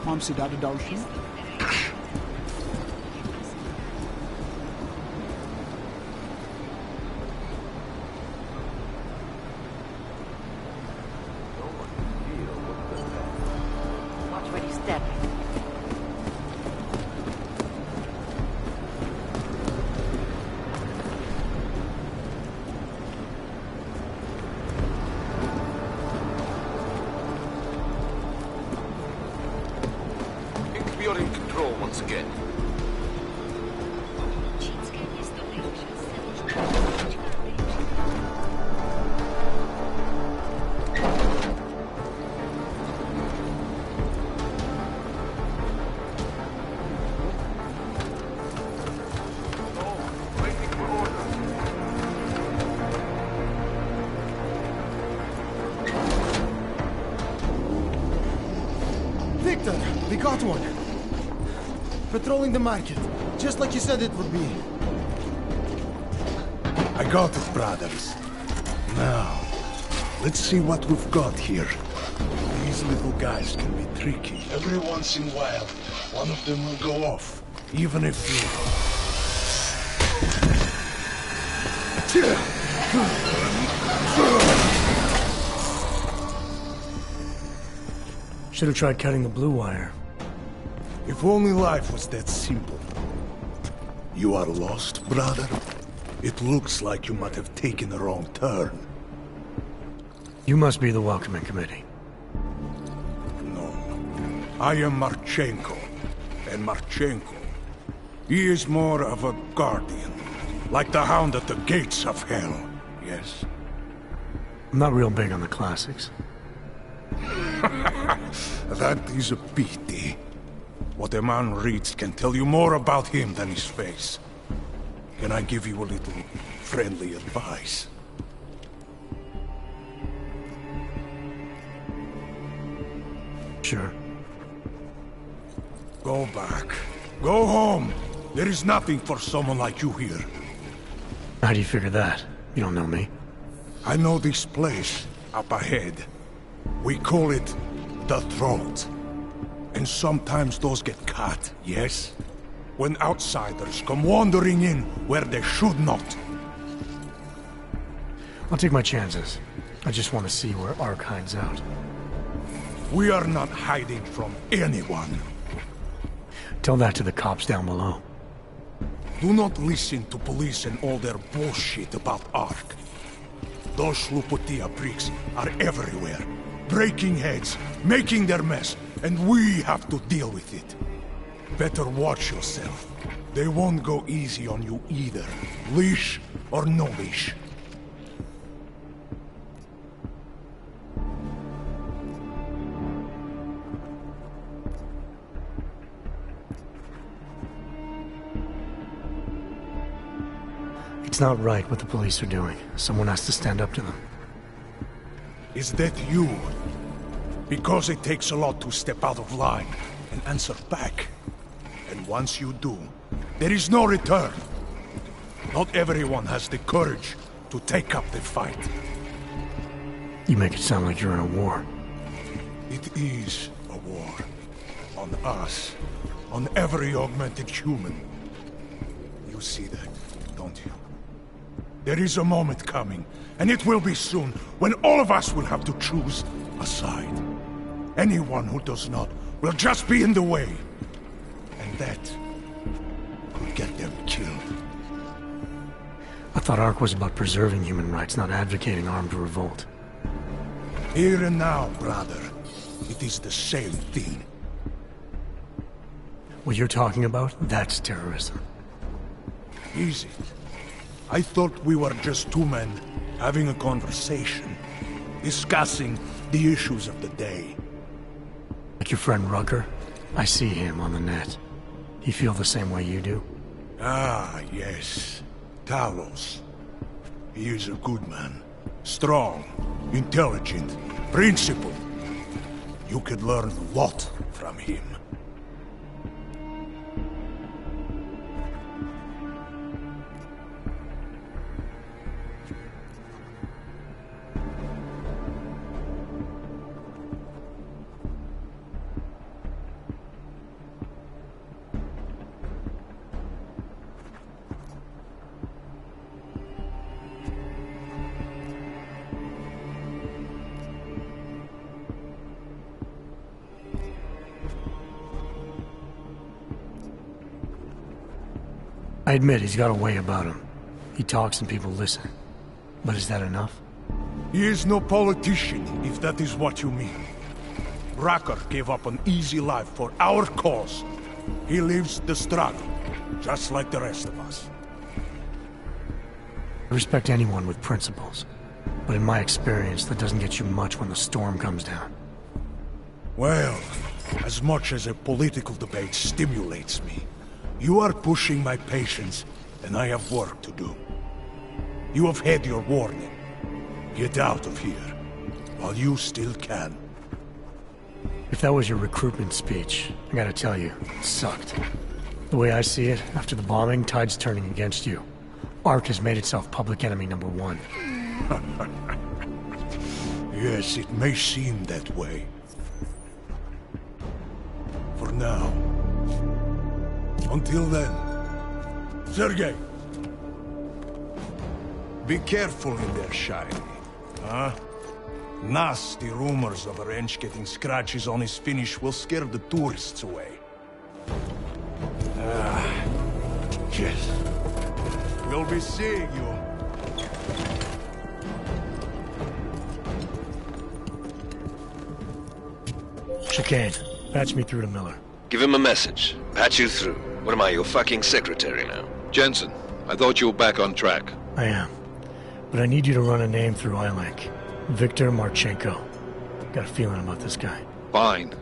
Mám si dát další? You're in control once again. Victor, we got one. Patrolling the market, just like you said it would be. I got it, brothers. Now, let's see what we've got here. These little guys can be tricky. Every once in a while, one of them will go off, even if you... Should have tried cutting the blue wire. If only life was that simple. You are lost, brother? It looks like you might have taken a wrong turn. You must be the welcoming committee. No. I am Marchenko. And Marchenko, he is more of a guardian. Like the hound at the gates of hell, yes? I'm not real big on the classics. That is a pity. What a man reads can tell you more about him than his face. Can I give you a little friendly advice? Sure. Go back. Go home. There is nothing for someone like you here. How do you figure that? You don't know me. I know this place up ahead. We call it the Throat. And sometimes those get cut, yes? When outsiders come wandering in where they should not. I'll take my chances. I just want to see where Ark hides out. We are not hiding from anyone. Tell that to the cops down below. Do not listen to police and all their bullshit about Ark. Those Slupotia pricks are everywhere, breaking heads, making their mess, and we have to deal with it. Better watch yourself. They won't go easy on you either, leash or no leash. It's not right what the police are doing. Someone has to stand up to them. Is that you? Because it takes a lot to step out of line and answer back. And once you do, there is no return. Not everyone has the courage to take up the fight. You make it sound like you're in a war. It is a war. On us. On every augmented human. You see that, don't you? There is a moment coming, and it will be soon, when all of us will have to choose a side. Anyone who does not will just be in the way. And that could get them killed. I thought Ark was about preserving human rights, not advocating armed revolt. Here and now, brother. It is the same thing. What you're talking about, that's terrorism. Is it? I thought we were just two men having a conversation, discussing the issues of the day. Like your friend Rucker? I see him on the net. He feel the same way you do? Ah, yes. Talos. He is a good man. Strong, intelligent, principled. You could learn a lot from him. I admit he's got a way about him. He talks and people listen. But is that enough? He is no politician, if that is what you mean. Rucker gave up an easy life for our cause. He lives the struggle, just like the rest of us. I respect anyone with principles. But in my experience, that doesn't get you much when the storm comes down. Well, as much as a political debate stimulates me, you are pushing my patience, and I have work to do. You have had your warning. Get out of here, while you still can. If that was your recruitment speech, I gotta tell you, it sucked. The way I see it, after the bombing, tide's turning against you. Ark has made itself public enemy #1. Yes, it may seem that way. For now. Until then. Sergei! Be careful in there, Shiny. Huh? Nasty rumors of a wrench getting scratches on his finish will scare the tourists away. Yes. We'll be seeing you. Chicane, patch me through to Miller. Give him a message. Patch you through. What am I, your fucking secretary now? Jensen, I thought you were back on track. I am. But I need you to run a name through iLink. Viktor Marchenko. Got a feeling about this guy. Fine.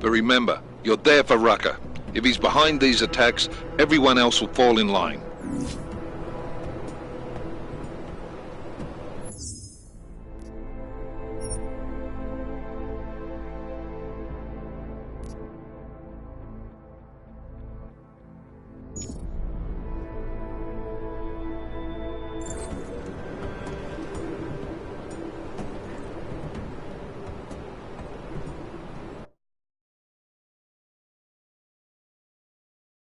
But remember, you're there for Rucker. If he's behind these attacks, everyone else will fall in line.